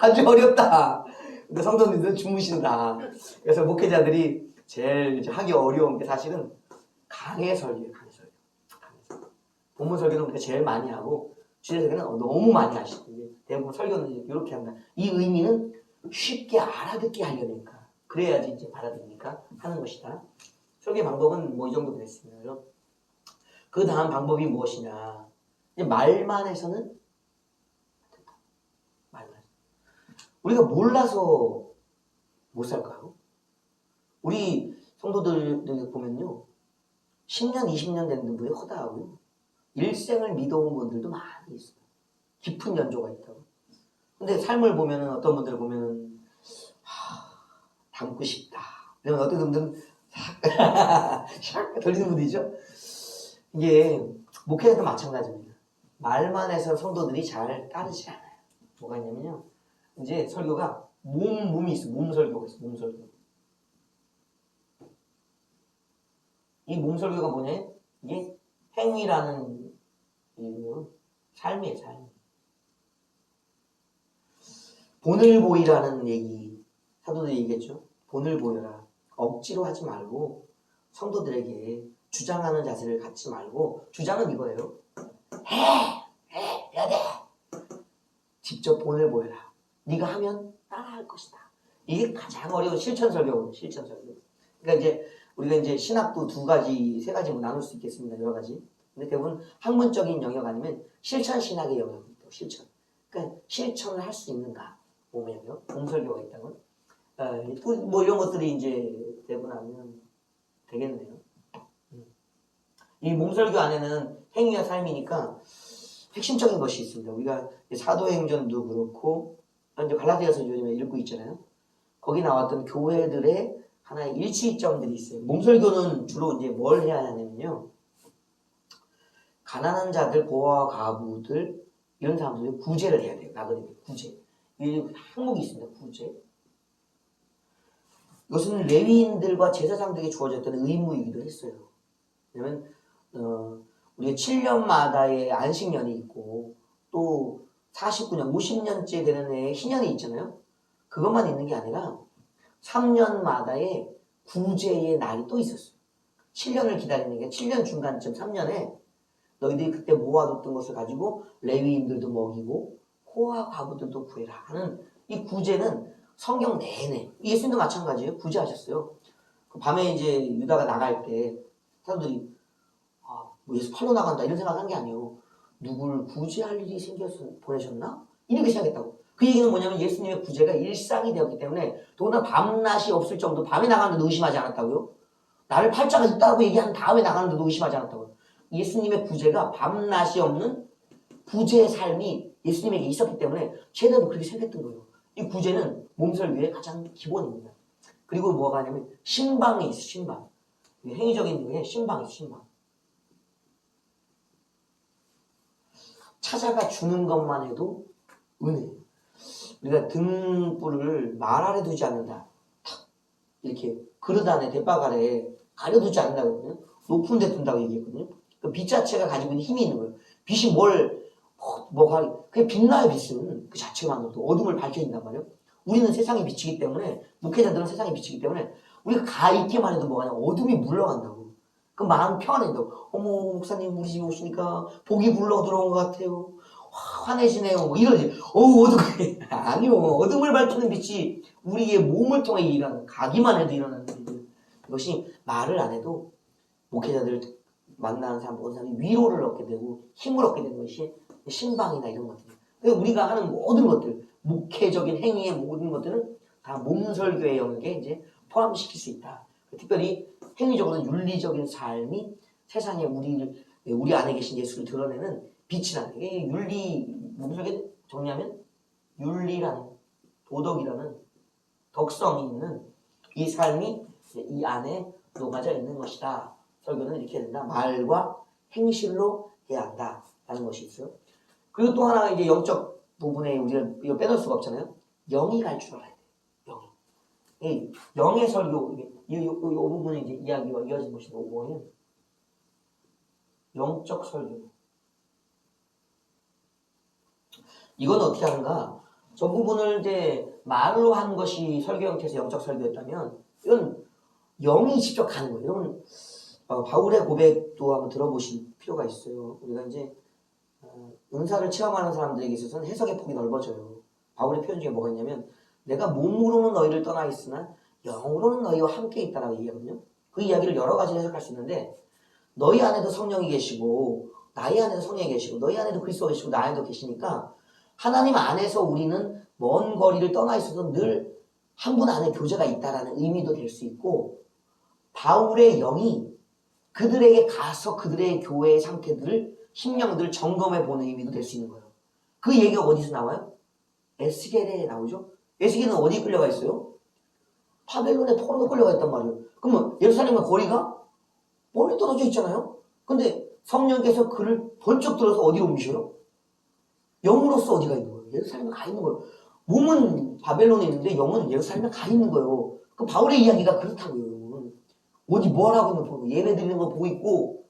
아주 어렵다. 근데 성도님들은 주무신다. 그래서 목회자들이 제일 이제 하기 어려운 게 사실은 강해 설교예요. 강해 설교. 본문 설교는 우리가 제일 많이 하고 주제 설교는 너무 많이 하시고 대부분 설교는 이렇게 한다. 이 의미는 쉽게 알아듣게 하려니까 그래야지 이제 받아들이니까 하는 것이다. 설교 방법은 뭐 이 정도 됐습니다. 그 다음 방법이 무엇이냐? 이제 말만 해서는 우리가 몰라서 못 살까요? 우리 성도들 보면요. 10년, 20년 된 분들이 허다하고요. 일생을 믿어온 분들도 많이 있어요. 깊은 연조가 있다고. 근데 삶을 보면은 어떤 분들 보면은 닮고 싶다. 그러면 어떤 분들은 샥 돌리는 분들이죠. 이게 목회자도 마찬가지입니다. 말만 해서 성도들이 잘 따르지 않아요. 뭐가 있냐면요. 이제 설교가 몸이 있어. 몸 설교가 있어. 몸 설교. 이 몸 설교가 뭐냐? 이게 행위라는 삶이에요. 삶. 본을 보이라는 얘기 사도들이 얘기했죠. 본을 보여라. 억지로 하지 말고 성도들에게 주장하는 자세를 갖지 말고 주장은 이거예요. 해야 돼. 직접 본을 보여라. 네가 하면 따라할 것이다. 이게 가장 어려운 실천 설교거든요. 실천 설교. 그러니까 이제 우리가 이제 신학도 2가지, 3가지 뭐 나눌 수 있겠습니다. 여러 가지. 근데 대부분 학문적인 영역 아니면 실천 신학의 영역입니다. 실천. 그러니까 실천을 할 수 있는가? 몸의 영역, 몸 설교가 있다면. 또 뭐 이런 것들이 이제 대부분 하면 되겠네요. 이 몸 설교 안에는 행위와 삶이니까 핵심적인 것이 있습니다. 우리가 사도행전도 그렇고 이제 갈라디아서 요즘에 읽고 있잖아요. 거기 나왔던 교회들의 하나의 일치점들이 있어요. 몸설교는 주로 이제 뭘 해야 하냐면요. 가난한 자들, 고아와 과부들 이런 사람들이 구제를 해야 돼요. 나그네들 구제. 이 항목이 있습니다. 구제. 이것은 레위인들과 제사장들에게 주어졌던 의무이기도 했어요. 왜냐면 우리가 7년마다의 안식년이 있고 또 49년, 50년째 되는 해에 희년이 있잖아요. 그것만 있는 게 아니라 3년마다의 구제의 날이 또 있었어요. 7년을 기다리는 게 7년 중간쯤 3년에 너희들이 그때 모아뒀던 것을 가지고 레위인들도 먹이고 고아 과부들도 구해라 하는 이 구제는 성경 내내 예수님도 마찬가지예요. 구제하셨어요. 그 밤에 이제 유다가 나갈 때 사람들이 뭐 예수 팔러 나간다 이런 생각한 게 아니에요. 누굴 구제할 일이 생겨서 보내셨나? 이렇게 생각했다고. 그 얘기는 뭐냐면 예수님의 구제가 일상이 되었기 때문에 더구나 밤낮이 없을 정도 밤에 나가는데도 의심하지 않았다고요. 나를 팔자가 있다고 얘기한 다음에 나가는데도 의심하지 않았다고요. 예수님의 구제가 밤낮이 없는 구제의 삶이 예수님에게 있었기 때문에 제자도 그렇게 생각했던 거예요. 이 구제는 몸설교의 가장 기본입니다. 그리고 뭐가 하냐면 신방이 있어. 신방. 행위적인 중에 신방이 있어. 신방. 찾아가 주는 것만 해도 은혜예요. 우리가 등불을 말 아래 두지 않는다. 이렇게 그릇 안에 대박 아래 가려두지 않는다거든요. 높은 데 둔다고 얘기했거든요. 그 빛 자체가 가지고 있는 힘이 있는 거예요. 빛이 그게 빛나요. 빛은 그 자체만으로도 어둠을 밝혀진단 말이에요. 우리는 세상에 비치기 때문에 목회자들은 세상에 비치기 때문에 우리가 가 있기만 해도 뭐가 냐 어둠이 물러간다고. 그 마음 평안해진다고. 어머 목사님 우리 집에 오시니까 복이 불러 들어온 것 같아요. 환해지네요. 뭐 이러지. 어둠이 아니요. 어둠을 밝히는 빛이 우리의 몸을 통해 일어나는 가기만 해도 일어나는 일. 이것이 말을 안 해도 목회자들 만나는 사람 모든 사람이 위로를 얻게 되고 힘을 얻게 되는 것이 신방이나 이런 것들. 그래서 우리가 하는 모든 것들, 목회적인 행위의 모든 것들은 다 몸설교의 영역에 이제 포함시킬 수 있다. 특별히 행위적으로는 윤리적인 삶이 세상에 우리 안에 계신 예수를 드러내는 빛이라는 게 윤리 몸설교 정리하면 윤리라는 도덕이라는 덕성이 있는 이 삶이 이 안에 녹아져 있는 것이다. 설교는 이렇게 된다. 말과 행실로 해야 한다라는 것이 있어요. 그리고 또 하나가 이제 영적 부분에 우리가 이거 빼놓을 수가 없잖아요. 영이 갈 줄 알아야 돼요. 영이. 영의 설교 이 부분에 이제 이야기와 이어진 것인데 5번은 영적 설교. 이건 어떻게 하는가? 저 부분을 이제 말로 한 것이 설교 형태에서 영적 설교였다면 이건 영이 직접 가는 거예요. 여러분 바울의 고백도 한번 들어보실 필요가 있어요. 우리가 이제 은사를 체험하는 사람들에게 있어서는 해석의 폭이 넓어져요. 바울의 표현 중에 뭐가 있냐면 내가 몸으로는 너희를 떠나 있으나 영으로는 너희와 함께 있다라고 얘기하거든요. 그 이야기를 여러 가지로 해석할 수 있는데 너희 안에도 성령이 계시고 나의 안에도 성령이 계시고 너희 안에도 그리스도가 계시고 나 안에도 계시니까 하나님 안에서 우리는 먼 거리를 떠나 있어도 늘 한 분 안에 교제가 있다라는 의미도 될 수 있고 바울의 영이 그들에게 가서 그들의 교회의 상태들을 심령들을 점검해 보는 의미도 될 수 있는 거예요. 그 얘기가 어디서 나와요? 에스겔에 나오죠. 에스겔은 어디 끌려가 있어요? 바벨론에 포로로 끌려가 있단 말이에요. 그러면 예루살렘과 거리가 멀리 떨어져 있잖아요. 근데 성령께서 그를 번쩍 들어서 어디로 옮기셔요? 영으로서 어디가 있는 거예요? 예루살렘에 가 있는 거예요. 몸은 바벨론에 있는데 영은 예루살렘에 가 있는 거예요. 그 바울의 이야기가 그렇다고요. 어디 뭘 하고 있는 거 예배 드리는 거 보고 있고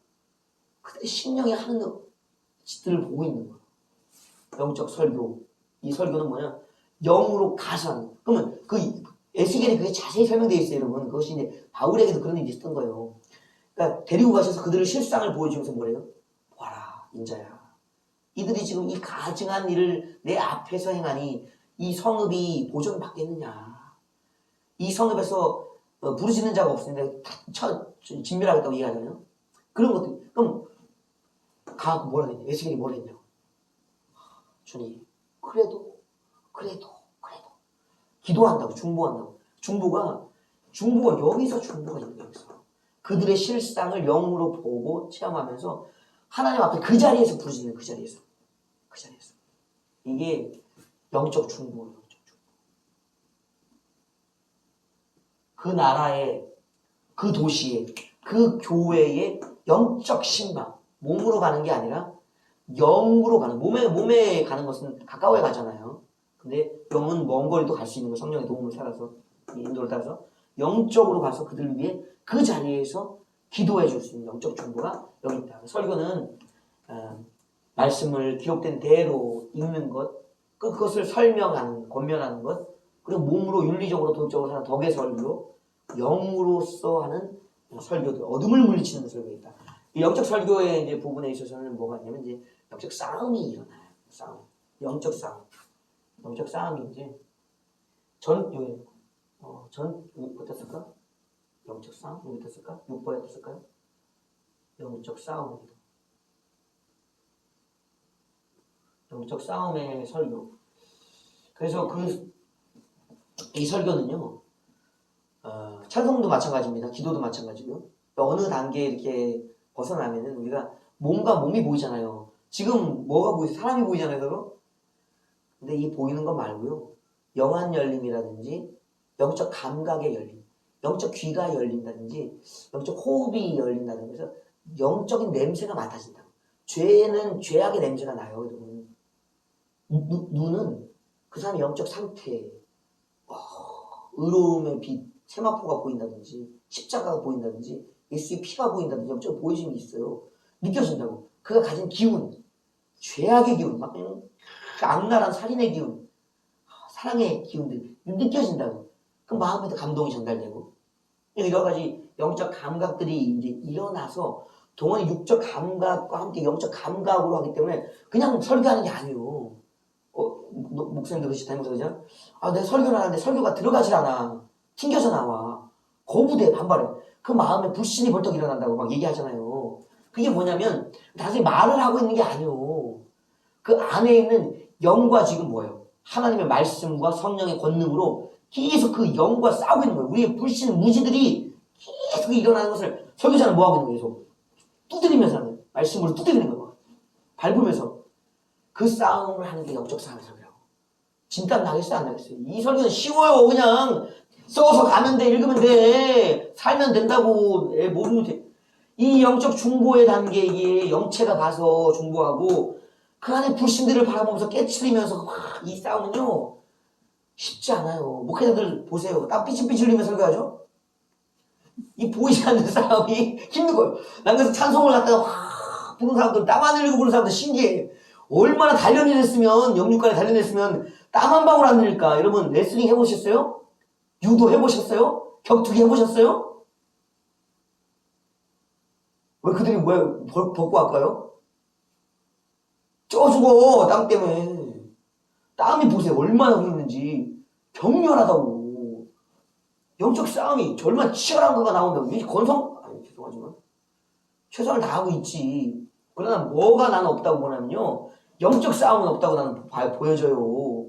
그때 심령이 하는 짓들을 보고 있는 거예요. 영적 설교. 이 설교는 뭐냐? 영으로 가서 하는 거예요. 그러면 그 에스겔에 그게 자세히 설명되어 있어요, 여러분. 그것이 이제 바울에게도 그런 일이 있었던 거예요. 그러니까 데리고 가셔서 그들의 실상을 보여주면서 뭐래요? 보아라, 인자야. 이들이 지금 이 가증한 일을 내 앞에서 행하니 이 성읍이 보존받겠느냐. 이 성읍에서 부르짖는 자가 없으니까 다 진멸하겠다고 얘기하잖아요. 그런 것들. 그럼 가고 뭐라 했냐? 에스겔이 뭐라 했냐? 주님, 그래도 기도한다고, 중보한다고. 중보가 여기서 중보가 있는 거예요. 여기서. 그들의 실상을 영으로 보고 체험하면서 하나님 앞에 그 자리에서 부르짖는 그 자리에서. 이게 영적 중보예요. 그 나라의 그 도시에 그 교회의 영적 신방 몸으로 가는 게 아니라 영으로 가는 몸에 가는 것은 가까워야 가잖아요. 근데 영은 먼 거리도 갈 수 있는 거 성령의 도움을 따라서 인도를 따라서 영적으로 가서 그들을 위해 그 자리에서 기도해 줄 수 있는 영적 중보가 여기 있다. 설교는 말씀을 기록된 대로 읽는 것, 그것을 설명하는, 권면하는 것, 그리고 몸으로 윤리적으로 도적으로 하는 덕의 설교, 영으로서 하는 설교들, 어둠을 물리치는 설교가 있다. 이 영적 설교의 이제 부분에 있어서는 뭐가 있냐면 이제 영적 싸움이 일어나요. 싸움, 영적 싸움, 영적 싸움이 이제 어떻게 쓸까? 영적 싸움? 어떻게 쓸까? 6번에 어떻게 쓸까요? 영적 싸움입니다. 영적 싸움의 설교. 그래서 이 설교는요, 찬송도 마찬가지입니다. 기도도 마찬가지고요. 어느 단계에 이렇게 벗어나면은 우리가 몸과 몸이 보이잖아요. 지금 뭐가 보이죠? 사람이 보이잖아요, 서로. 근데 이 보이는 것 말고요, 영안 열림이라든지 영적 감각의 열림, 영적 귀가 열린다든지 영적 호흡이 열린다든지 해서 영적인 냄새가 맡아진다. 죄는 죄악의 냄새가 나요, 여러분. 눈은 그 사람의 영적 상태, 의로움의 빛, 세마포가 보인다든지 십자가가 보인다든지 예수의 피가 보인다든지 영적으로 보여짐이 있어요. 느껴진다고. 그가 가진 기운, 죄악의 기운, 막 악랄한 살인의 기운, 사랑의 기운들이 느껴진다고. 그 마음에도 감동이 전달되고 여러 가지 영적 감각들이 이제 일어나서 동원의 육적 감각과 함께 영적 감각으로 하기 때문에 그냥 설교하는 게 아니에요. 목사님도 그러시 다니면서 그러죠? 내 설교를 하는데 설교가 들어가질 않아. 튕겨져 나와. 거부돼, 반발해. 그 마음에 불신이 벌떡 일어난다고 막 얘기하잖아요. 그게 뭐냐면 단순히 말을 하고 있는 게 아니에요. 그 안에 있는 영과 지금 뭐예요? 하나님의 말씀과 성령의 권능으로 계속 그 영과 싸우고 있는 거예요. 우리의 불신, 무지들이 계속 일어나는 것을 설교자는 뭐 하고 있는 거예요? 계속 두드리면서 하는 거예요. 말씀으로 두드리는 거예요. 밟으면서. 그 싸움을 하는 게 영적 싸움의 설교라고. 진땀 나겠어요? 안 나겠어요? 이 설교는 쉬워요. 그냥 써서 가면 돼. 읽으면 돼. 살면 된다고. 모르면 돼. 이 영적 중보의 단계에 영체가 가서 중보하고 그 안에 불신들을 바라보면서 깨트리면서 이 싸움은요 쉽지 않아요. 목회자들 보세요. 땀 삐질삐질 흘리면서 설교하죠? 이 보이지 않는 싸움이 힘든 거예요. 난 그래서 찬송을 갖다가 부르는 사람들, 땀 안 흘리고 부르는 사람들 신기해. 얼마나 단련했으면, 영육간에 단련했으면 땀 한 방울 안 흘릴까? 여러분, 레슬링 해보셨어요? 유도 해보셨어요? 격투기 해보셨어요? 왜 그들이 왜 벗고 갈까요? 쪄 죽어, 땀 때문에. 땀이 보세요. 얼마나 흐르는지. 격렬하다고. 영적 싸움이 얼마나 치열한 거가 나온다고. 이 죄송하지만. 최선을 다하고 있지. 그러나 뭐가 나는 없다고 보냐면요. 영적 싸움은 없다고 나는 보여져요.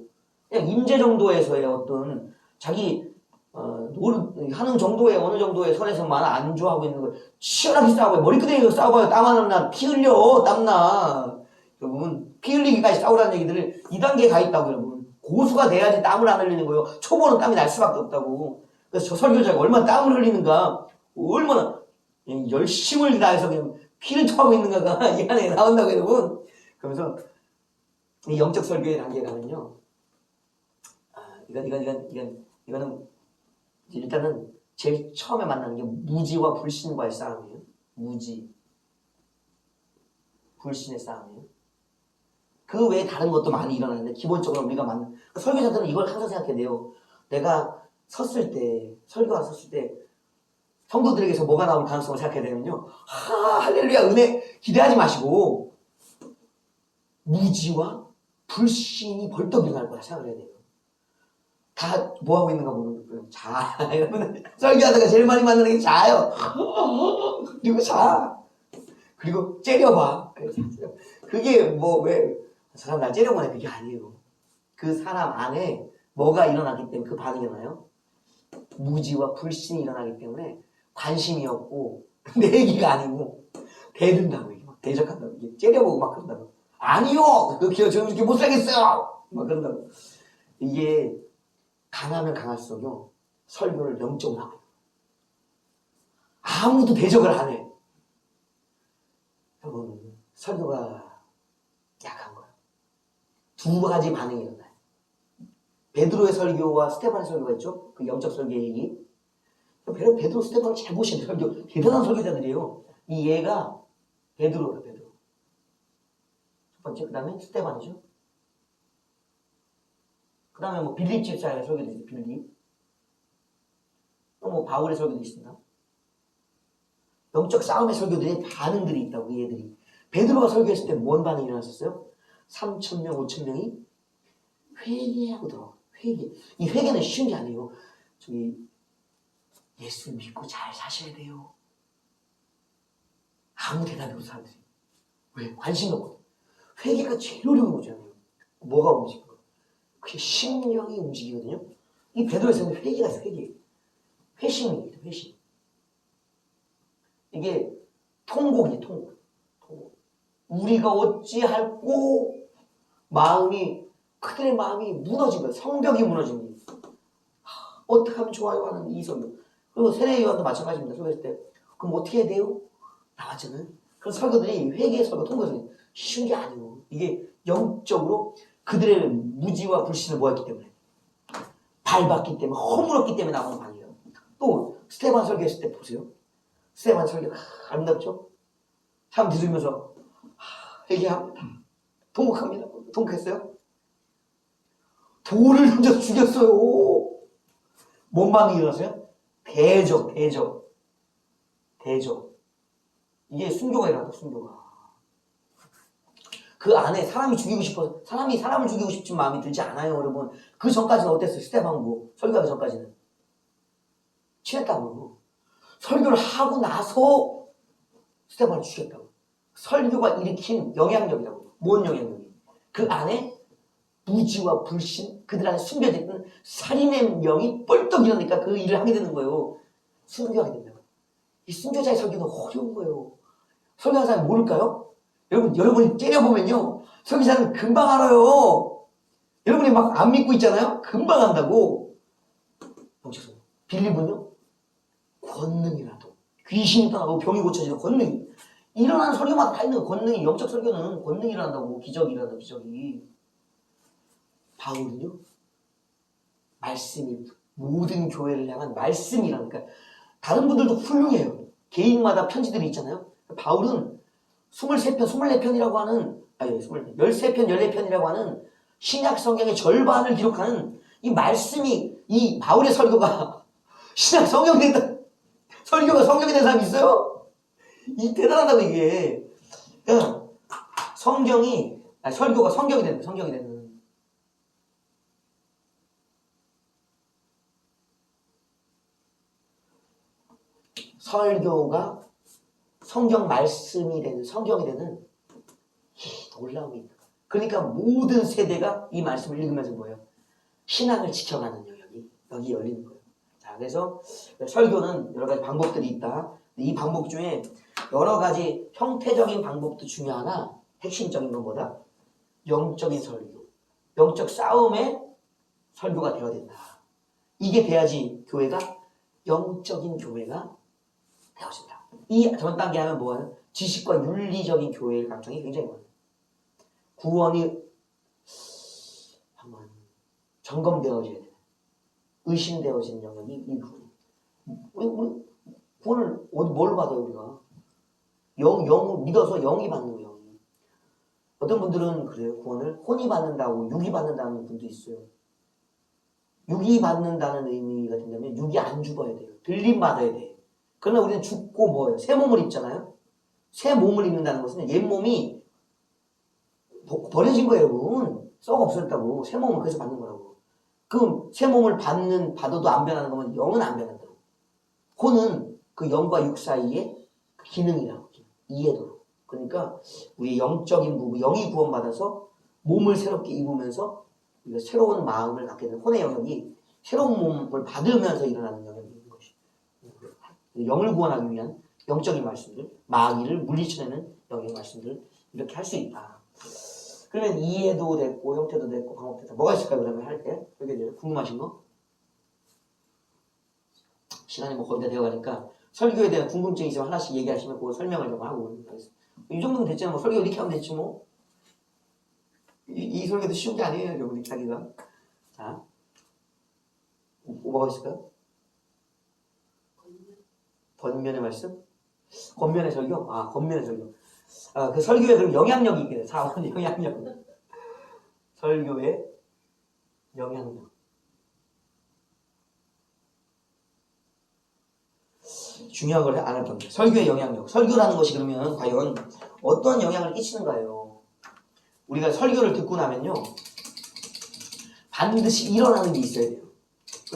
그냥 임재 정도에서의 어떤 자기 하는 정도의 어느 정도의 선에서만 안주하고 있는 걸 치열하게 싸워요. 머리끄댕이로 싸워요. 땀 안 흘나 피 흘려. 땀나. 여러분 피 흘리기까지 싸우라는 얘기들을 2단계에 가 있다고 여러분. 고수가 돼야지 땀을 안 흘리는 거예요. 초보는 땀이 날 수밖에 없다고. 그래서 저 설교자가 얼마나 땀을 흘리는가, 얼마나 열심을 다해서 그냥 피를 토하고 있는가가 이 안에 나온다고 여러분. 그러면서 이 영적 설교의 단계에 가면요. 이거는 일단은 제일 처음에 만나는 게 무지와 불신과의 싸움이에요. 무지, 불신의 싸움이에요. 그 외에 다른 것도 많이 일어나는데 기본적으로 우리가 설교자들은 이걸 항상 생각해야 돼요. 내가 섰을 때, 설교가 섰을 때 성도들에게서 뭐가 나올 가능성을 생각해야 되면요. 할렐루야 은혜 기대하지 마시고 무지와 불신이 벌떡 일어날 거라 생각을 해야 돼요. 다 뭐하고 있는가 보면 자. 여러분 설교하다가 제일 많이 만나는 게 자요. 그리고 자. 그리고 째려봐. 그게 뭐 왜 저 사람 날 째려보네 그게 아니에요. 그 사람 안에 뭐가 일어나기 때문에 그 반응이 일어나요. 무지와 불신이 일어나기 때문에 관심이 없고 내 얘기가 아니고 대든다고 이게 막 대적한다고 이게 째려보고 막 그런다고. 아니요. 저렇게 못 살겠어요. 막 그런다고. 이게 강하면 강할수록요 설교를 영적으로 하고 아무도 대적을 안 해. 여러분, 설교가 약한 거예요. 두 가지 반응이 일어나요. 베드로의 설교와 스테반의 설교가 있죠? 그 영적 설교의 얘기. 베드로, 스테반을 잘 보시는 설교, 대단한 설교자들이에요. 이 얘가 베드로예요, 베드로. 첫 번째, 그 다음에 스테반이죠. 그 다음에 뭐 빌립 집사의 설교도 있어요, 빌립. 또 뭐 바울의 설교도 있습니다. 영적 싸움의 설교들의 반응들이 있다고, 이 얘들이. 베드로가 설교했을 때 뭔 반응이 일어났었어요? 3,000명, 5,000명이 회개하고 들어가. 회개. 이 회개는 쉬운 게 아니에요. 저기 예수 믿고 잘 사셔야 돼요. 아무 대답이 없어 사람들이. 왜? 관심이 없거든. 회개가 제일 어려운 거잖아요. 뭐가 움직이는 거? 그게 심령이 움직이거든요. 이 베드로에서는 회개가 있어요. 회개. 회심입니다. 회심. 이게 통곡이에요. 통곡. 우리가 어찌할꼬 마음이 그들의 마음이 무너진 거예요. 성벽이 무너진 거예요. 어떻게 하면 좋아요 하는 이 설교. 그리고 세례 요한도 마찬가지입니다. 설교했을 때 그럼 어떻게 해야 돼요? 나왔잖아요. 그런 설교들이 회개의 설교, 통곡이 쉬운 게 아니에요. 이게 영적으로 그들의 무지와 불신을 모았기 때문에 밟았기 때문에 허물었기 때문에 나오는 반이에요. 또 스테반 설교했을 때 보세요. 스테반 설교가 아름답죠? 참 들으면서 회개합니다. 통곡합니다. 통곡했어요? 돌을 던져서 죽였어요. 뭔 반응이 일어났어요? 대적. 이게 순교가 일어났다, 순교가. 그 안에 사람이 죽이고 싶어서, 사람이 사람을 죽이고 싶은 마음이 들지 않아요, 여러분. 그 전까지는 어땠어요? 스테반 뭐, 설교하기 전까지는. 친했다고. 설교를 하고 나서 스테반을 죽였다고. 설교가 일으킨 영향력이라고. 뭔 영향력이? 그 안에 무지와 불신, 그들 안에 숨겨져 있는 살인의 영이 뻘떡 일어나니까 그 일을 하게 되는 거예요. 순교하게 된다고. 이 순교자의 설교는 어려운 거예요. 설교하는 사람이 모를까요? 여러분이 째려보면요. 설교자는 금방 알아요. 여러분이 막 안 믿고 있잖아요? 금방 안다고. 빌립은요? 권능이라도. 귀신이 떠나고 병이 고쳐지는 권능이. 일어나는 설교마다 다 있는 권능이, 영적 설교는 권능이 일어난다고. 기적이 일어난다고, 기적이. 바울은요? 말씀이, 모든 교회를 향한 말씀이라니까. 다른 분들도 훌륭해요. 개인마다 편지들이 있잖아요. 바울은 23편, 24편이라고 하는, 13편, 13편, 14편이라고 하는 신약 성경의 절반을 기록하는 이 말씀이, 이 바울의 설교가 신약 성경이 된다. 설교가 성경이 된 사람이 있어요? 이 대단하다고, 이게. 그러니까 설교가 성경이 된다, 성경이 되는. 설교가 성경 말씀이 되는, 성경이 되는 놀라움이 있다. 그러니까 모든 세대가 이 말씀을 읽으면서 뭐예요? 신앙을 지켜가는 영역이 여기 열리는 거예요. 자, 그래서 설교는 여러 가지 방법들이 있다. 이 방법 중에 여러 가지 형태적인 방법도 중요하나 핵심적인 것보다 영적인 설교, 영적 싸움의 설교가 되어야 된다. 이게 돼야지 교회가 영적인 교회가 되어진다. 이 전 단계 하면 뭐예요? 지식과 윤리적인 교회의 감정이 굉장히 많아요. 구원이 한번 점검되어져야 돼요. 의심되어지는 영역이 이 부분. 우리 구원을 뭘 받아요, 우리가? 영을 믿어서 영이 받는 거예요. 영이. 어떤 분들은 그래요. 구원을 혼이 받는다고, 육이 받는다는 분도 있어요. 육이 받는다는 의미가 된다면 육이 안 죽어야 돼요. 들림 받아야 돼요. 그러나 우리는 죽고 뭐예요? 새 몸을 입잖아요. 새 몸을 입는다는 것은 옛 몸이 버려진 거예요, 여러분. 썩 없어졌다고. 새 몸을 그래서 받는 거라고. 그럼 새 몸을 받아도 안 변하는 거면 영은 안 변한다고. 혼은 그 영과 육 사이의 그 기능이라고. 이해도로. 그러니까 우리 영적인 부분, 영이 구원받아서 몸을 새롭게 입으면서 우리가 새로운 마음을 갖게 되는 혼의 영역이 새로운 몸을 받으면서 일어나는 영역이 있는 것이. 영을 구원하기 위한 영적인 말씀들, 마귀를 물리쳐내는 영의 말씀들 이렇게 할 수 있다. 그러면 이해도 됐고 형태도 됐고 방법도 됐다. 뭐가 있을까요? 그러면 할 때? 여기 궁금하신 거? 시간이 뭐 거의 다 되어가니까 설교에 대한 궁금증이 있으면 하나씩 얘기하시면 그거 설명을 좀 하고 이 정도면 됐잖아요. 뭐 설교 이렇게 하면 됐지 뭐. 이 설교도 쉬운 게 아니에요, 여러분. 이렇게 하기가. 자, 뭐가 있을까요? 번면의 말씀? 겉면의 설교? 아, 겉면의 설교. 아, 그 설교에 그럼 영향력이 있게 돼. 4번 영향력. 설교의 영향력. 중요한 걸 안 할 겁니다. 설교의 영향력. 설교라는 것이 그러면 과연 어떤 영향을 끼치는가요? 우리가 설교를 듣고 나면요. 반드시 일어나는 게 있어야 돼요.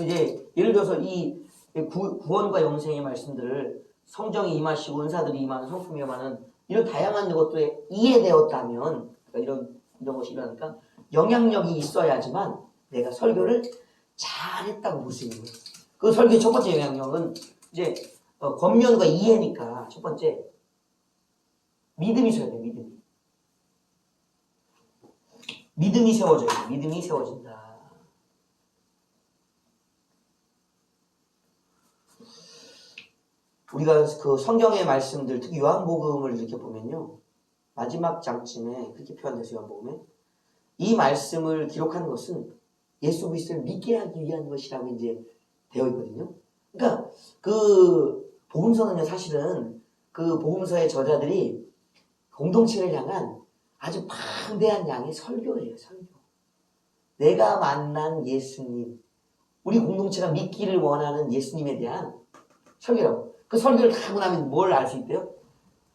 이제 예를 들어서 이 구원과 영생의 말씀들을 성령이 임하시고 은사들이 임하는 성품이 임하는 이런 다양한 것들에 이해되었다면 그러니까 이런 것이 일어나니까 영향력이 있어야지만 내가 설교를 잘했다고 볼 수 있는 거예요. 그 설교의 첫 번째 영향력은 이제 겉면과 이해니까 첫 번째 믿음이 있어야 돼요. 믿음이 세워져요. 믿음이 세워진다. 우리가 그 성경의 말씀들, 특히 요한복음을 이렇게 보면요. 마지막 장쯤에 그렇게 표현돼서 요한복음에 이 말씀을 기록하는 것은 예수 그리스도를 믿게 하기 위한 것이라고 이제 되어 있거든요. 그러니까 그 복음서는요, 사실은 그 복음서의 저자들이 공동체를 향한 아주 방대한 양의 설교예요, 설교. 내가 만난 예수님, 우리 공동체가 믿기를 원하는 예수님에 대한 설교라고. 그 설교를 다 하고 나면 뭘 알 수 있대요?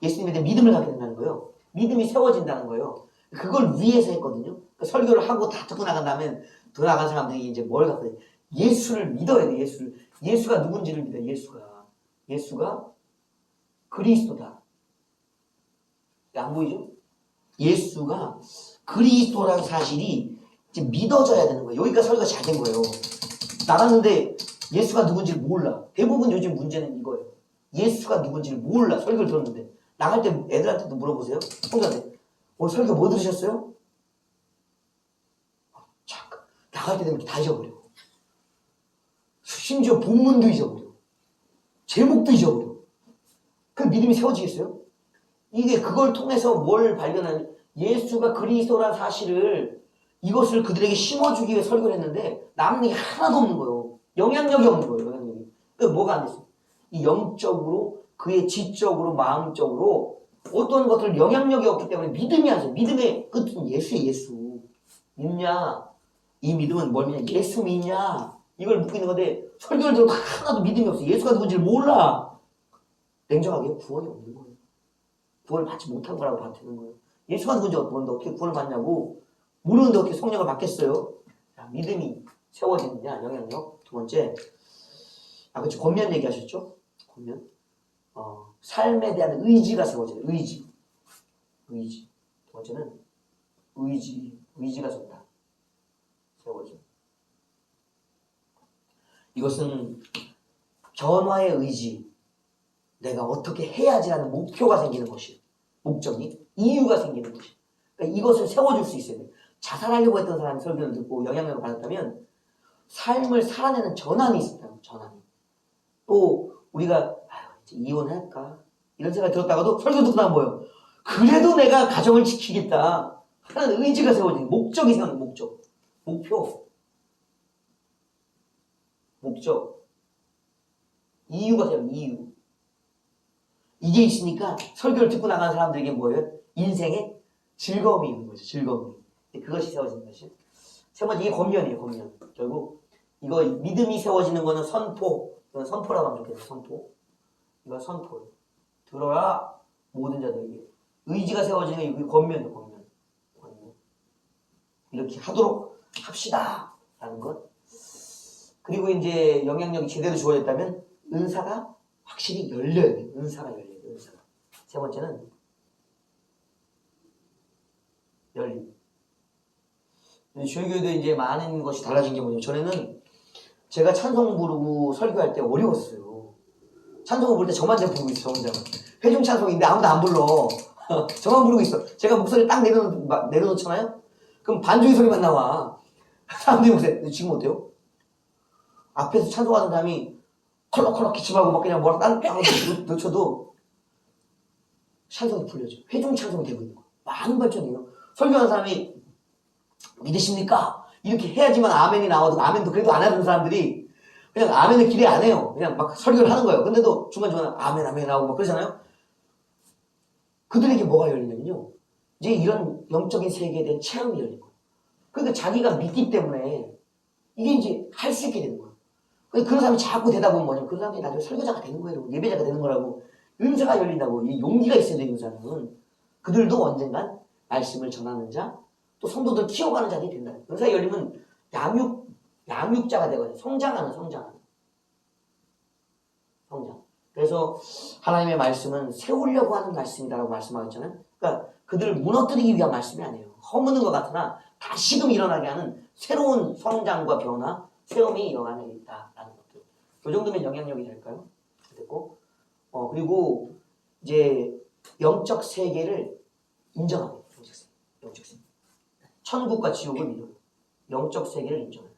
예수님에 대한 믿음을 갖게 된다는 거예요. 믿음이 세워진다는 거예요. 그걸 위해서 했거든요. 그 설교를 하고 다 듣고 나간 다음에 더 나간 사람들이 이제 뭘 갖고 돼? 예수를 믿어야 돼, 예수를. 예수가 누군지를 믿어, 예수가 그리스도다. 안 보이죠? 예수가 그리스도라는 사실이 이제 믿어져야 되는 거예요. 여기가 설교가 잘 된 거예요. 나갔는데 예수가 누군지를 몰라. 대부분 요즘 문제는 이거예요. 예수가 누군지를 몰라. 설교를 들었는데. 나갈 때 애들한테도 물어보세요. 성도한테. 오늘 설교 뭐 들으셨어요? 잠깐. 나갈 때 되면 다 잊어버려. 심지어 본문도 잊어버려. 제목도 잊어버려. 그 믿음이 세워지겠어요? 이게 그걸 통해서 뭘 발견하냐. 예수가 그리스도라는 사실을 이것을 그들에게 심어주기 위해 설교를 했는데 남는 게 하나도 없는 거예요. 영향력이 없는 거예요. 영향력이. 그 뭐가 안 됐어? 이 영적으로 그의 지적으로 마음적으로 어떤 것들 영향력이 없기 때문에 믿음이 안 돼요. 믿음의 끝은 예수예요. 예수. 믿냐? 이 믿음은 뭘 믿냐? 예수 믿냐? 이걸 묻고 있는 건데 설교를 들어도 하나도 믿음이 없어. 예수가 누군지를 몰라. 냉정하게 구원이 없는 거예요. 구원을 받지 못한 거라고 받는 거예요. 예수가 누군지 모르는데 어떻게 구원을 받냐고. 모르는데 어떻게 성령을 받겠어요? 자, 믿음이 세워지느냐, 영향력. 두 번째, 그쵸, 권면 얘기하셨죠? 권면. 삶에 대한 의지가 세워져요. 의지. 두 번째는 의지가 섰다. 세워져. 이것은 변화의 의지. 내가 어떻게 해야지라는 목표가 생기는 것이에요. 목적이. 이유가 생기는 것이에요. 그러니까 이것을 세워줄 수 있어야 돼요. 자살하려고 했던 사람이 설교를 듣고 영향력을 받았다면 삶을 살아내는 전환이 있었다는 전환이. 또 우리가 이제 이혼할까 이런 생각이 들었다가도 설교 듣고 나면 뭐예요? 그래도 내가 가정을 지키겠다 하는 의지가 세워지는 목적이 생기는 목적. 목적. 이유가 생겨요. 이유. 이게 있으니까 설교를 듣고 나가는 사람들에게 뭐예요? 인생에 즐거움이 있는 거죠. 즐거움이. 그것이 세워지는 것이. 세 번째, 이게 권면이에요. 권면. 결국 이거 믿음이 세워지는 거는 선포. 이건 선포라고 하면 좋겠어요. 선포. 이건 선포예요. 들어라 모든 자들에게. 의지가 세워지는 게 이게 권면이에요. 권면. 이렇게 하도록 합시다. 라는 것. 그리고 이제 영향력이 제대로 주어졌다면 은사가 확실히 열려야 돼요. 은사가 열려야 돼요. 은사가. 세 번째는 열림. 저희 교회도 이제 많은 것이 달라진 게 뭐냐면 전에는 제가 찬송 부르고 설교할 때 어려웠어요. 찬송을 부를 때 저만 부르고 있어. 저 혼자. 회중 찬송인데 아무도 안 불러. 저만 부르고 있어. 제가 목소리 딱 내려놓잖아요? 그럼 반주의 소리만 나와. 사람들이 목소리 지금 어때요? 앞에서 찬송하는 사람이 컬럭컬럭 기침하고 막 그냥 뭐라 딴 놓쳐도 찬송이 불려져. 회중 찬송이 되고 있는 거야. 많은 발전이에요. 설교하는 사람이 믿으십니까? 이렇게 해야지만 아멘이 나와도 아멘도 그래도 안 하는 사람들이 그냥 아멘을 기대 안 해요. 그냥 막 설교를 하는 거예요. 근데도 중간중간에 아멘 아멘 하고 막 그러잖아요. 그들에게 뭐가 열리냐면요. 이제 이런 영적인 세계에 대한 체험이 열린 거예요. 그러니까 자기가 믿기 때문에 이게 이제 할 수 있게 되는 거예요. 그런 사람이 자꾸 되다 보면 뭐냐면 그 사람이 나중에 설교자가 되는 거예요. 예배자가 되는 거라고. 은사가 열린다고. 이 용기가 있어야 돼요. 은사는. 그들도 언젠간 말씀을 전하는 자, 또 성도들 키워가는 자들이 된다. 은사가 열리면 양육자가 되거든요. 성장. 그래서 하나님의 말씀은 세우려고 하는 말씀이다라고 말씀하셨잖아요. 그러니까 그들을 무너뜨리기 위한 말씀이 아니에요. 허무는 것 같으나 다시금 일어나게 하는 새로운 성장과 변화, 세움이 영안에 있다라는 것들. 이 정도면 영향력이 될까요? 됐고, 그리고 이제 영적 세계를 인정하고, 영적 세계. 천국과 지옥을 믿어요. 영적 세계를 인정해요.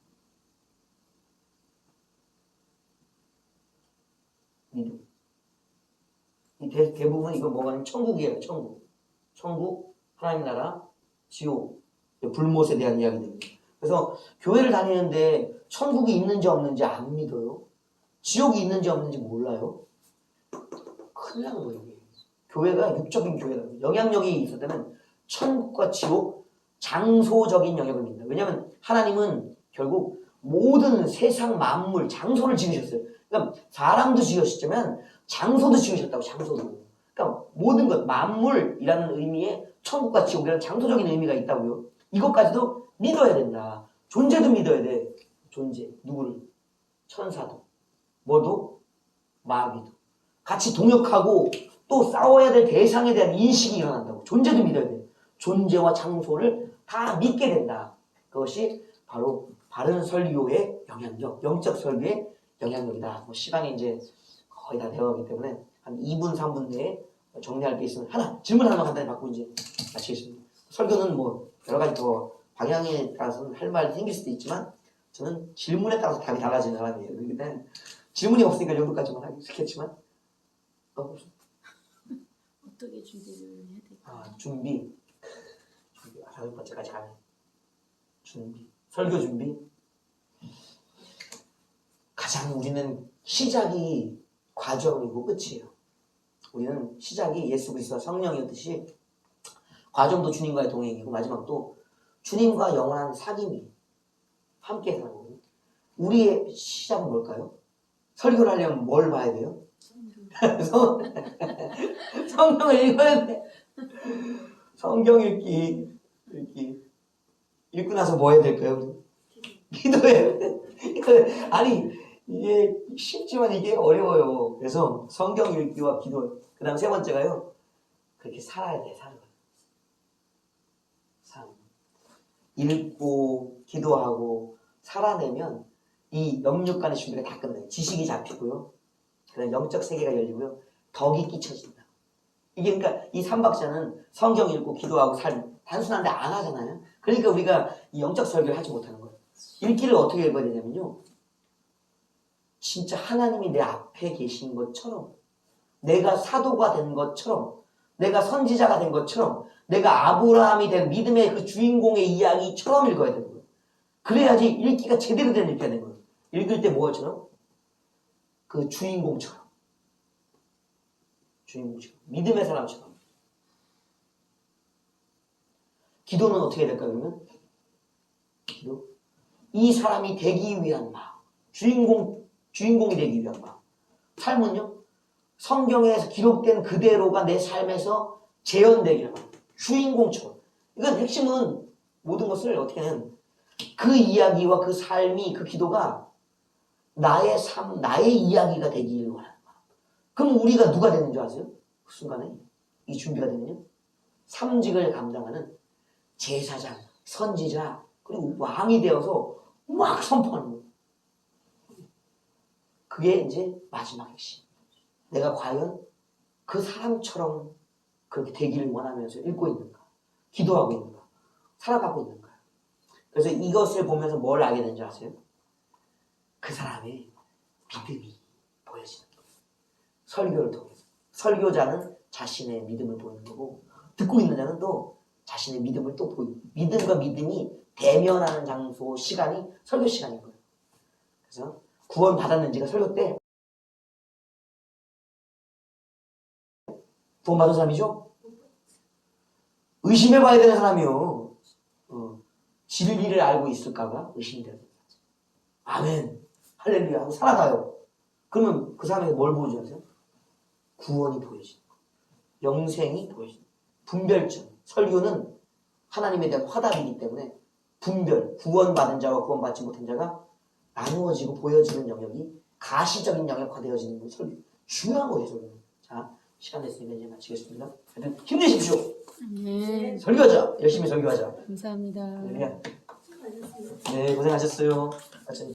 믿음. 이 대부분 이거 뭐가 아니면 천국이에요. 천국, 하나님 나라, 지옥, 불못에 대한 이야기들입니다. 그래서 교회를 다니는데 천국이 있는지 없는지 안 믿어요. 지옥이 있는지 없는지 몰라요. 큰일 나는 거예요. 교회가 육적인 교회다. 영향력이 있었다면 천국과 지옥, 장소적인 영역을 믿는다. 왜냐하면 하나님은 결국 모든 세상 만물, 장소를 지으셨어요. 그러니까 사람도 지으셨지만 장소도 지으셨다고. 장소도. 그러니까 모든 것, 만물이라는 의미에 천국과 지옥이라는 장소적인 의미가 있다고요. 이것까지도 믿어야 된다. 존재도 믿어야 돼. 존재. 누구를? 천사도. 뭐도? 마귀도. 같이 동역하고 또 싸워야 될 대상에 대한 인식이 일어난다고. 존재도 믿어야 돼. 존재와 장소를 다 믿게 된다. 그것이 바로 바른 설교의 영향력, 영적 설교의 영향력이다. 뭐 시간이 이제 거의 다 되어가기 때문에 한 2분, 3분 내에 정리할 게 있으면 질문 하나만 간단히 받고 이제 마치겠습니다. 설교는 뭐 여러 가지 더 방향에 따라서는 할 말이 생길 수도 있지만 저는 질문에 따라서 답이 달라지는 사람이에요. 그렇기 때문에 질문이 없으니까 이 정도까지만 하겠지만 어떻게 준비를 해야 될까요? 준비. 5번째까지 가네. 준비. 설교 준비. 가장 우리는 시작이 과정이고 끝이에요. 우리는 시작이 예수 그리스도와 성령이었듯이 과정도 주님과의 동행이고 마지막도 주님과 영원한 사귐이 함께 사는 거예요. 우리의 시작은 뭘까요? 설교를 하려면 뭘 봐야 돼요? 성경을 읽어야 돼. 성경 읽기. 읽고 나서 뭐 해야 될까요? 기도해야 돼. 아니 이게 쉽지만 이게 어려워요. 그래서 성경 읽기와 기도. 그 다음 세 번째가요. 그렇게 살아야 돼. 삶. 읽고 기도하고 살아내면 이 영육간의 준비가 다 끝나요. 지식이 잡히고요. 그다음 영적 세계가 열리고요. 덕이 끼쳐진다. 이게 그러니까 이 삼박자는 성경 읽고 기도하고 삶 단순한데 안 하잖아요. 그러니까 우리가 이 영적 설교를 하지 못하는 거예요. 읽기를 어떻게 읽어야 되냐면요. 진짜 하나님이 내 앞에 계신 것처럼 내가 사도가 된 것처럼 내가 선지자가 된 것처럼 내가 아브라함이 된 믿음의 그 주인공의 이야기처럼 읽어야 되는 거예요. 그래야지 읽기가 제대로 된 읽기가 되는 거예요. 읽을 때 뭐처럼? 그 주인공처럼. 믿음의 사람처럼. 기도는 어떻게 해야 될까요, 그러면? 기도? 이 사람이 되기 위한 마음. 주인공이 되기 위한 마음. 삶은요? 성경에서 기록된 그대로가 내 삶에서 재현되기를 합니다. 주인공처럼. 이건 핵심은 모든 것을 어떻게 하면 그 이야기와 그 삶이 그 기도가 나의 삶, 나의 이야기가 되기를 원하는 마음. 그럼 우리가 누가 되는 줄 아세요? 그 순간에 이 준비가 되면요. 삼직을 감당하는 제사장, 선지자, 그리고 왕이 되어서 막 선포하는 거예요. 그게 이제 마지막 핵심. 내가 과연 그 사람처럼 그렇게 되기를 원하면서 읽고 있는가? 기도하고 있는가? 살아가고 있는가? 그래서 이것을 보면서 뭘 알게 되는지 아세요? 그 사람의 믿음이 보여. 보여지는 거예요. 설교를 통해서. 설교자는 자신의 믿음을 보이는 거고 듣고 있는 자는 또 자신의 믿음을 또 보이고 믿음과 믿음이 대면하는 장소, 시간이 설교 시간인 거예요. 그래서 구원 받았는지가 설교 때 구원 받은 사람이죠? 의심해봐야 되는 사람이요. 진리를 알고 있을까가 의심돼요. 아멘, 할렐루야 하고 살아가요. 그러면 그 사람에게 뭘 보여줘야 돼요? 구원이 보여지는 거예요. 영생이 보여지는 거예요. 분별점. 설교는 하나님에 대한 화답이기 때문에 분별, 구원받은 자와 구원받지 못한 자가 나누어지고 보여지는 영역이 가시적인 영역화되어지는 거 설교. 중요한 거예요, 설교는. 자, 시간 됐으니까 이제 마치겠습니다. 하여튼 힘내십시오. 네. 설교하자. 열심히 설교하자. 감사합니다. 네, 고생하셨어요.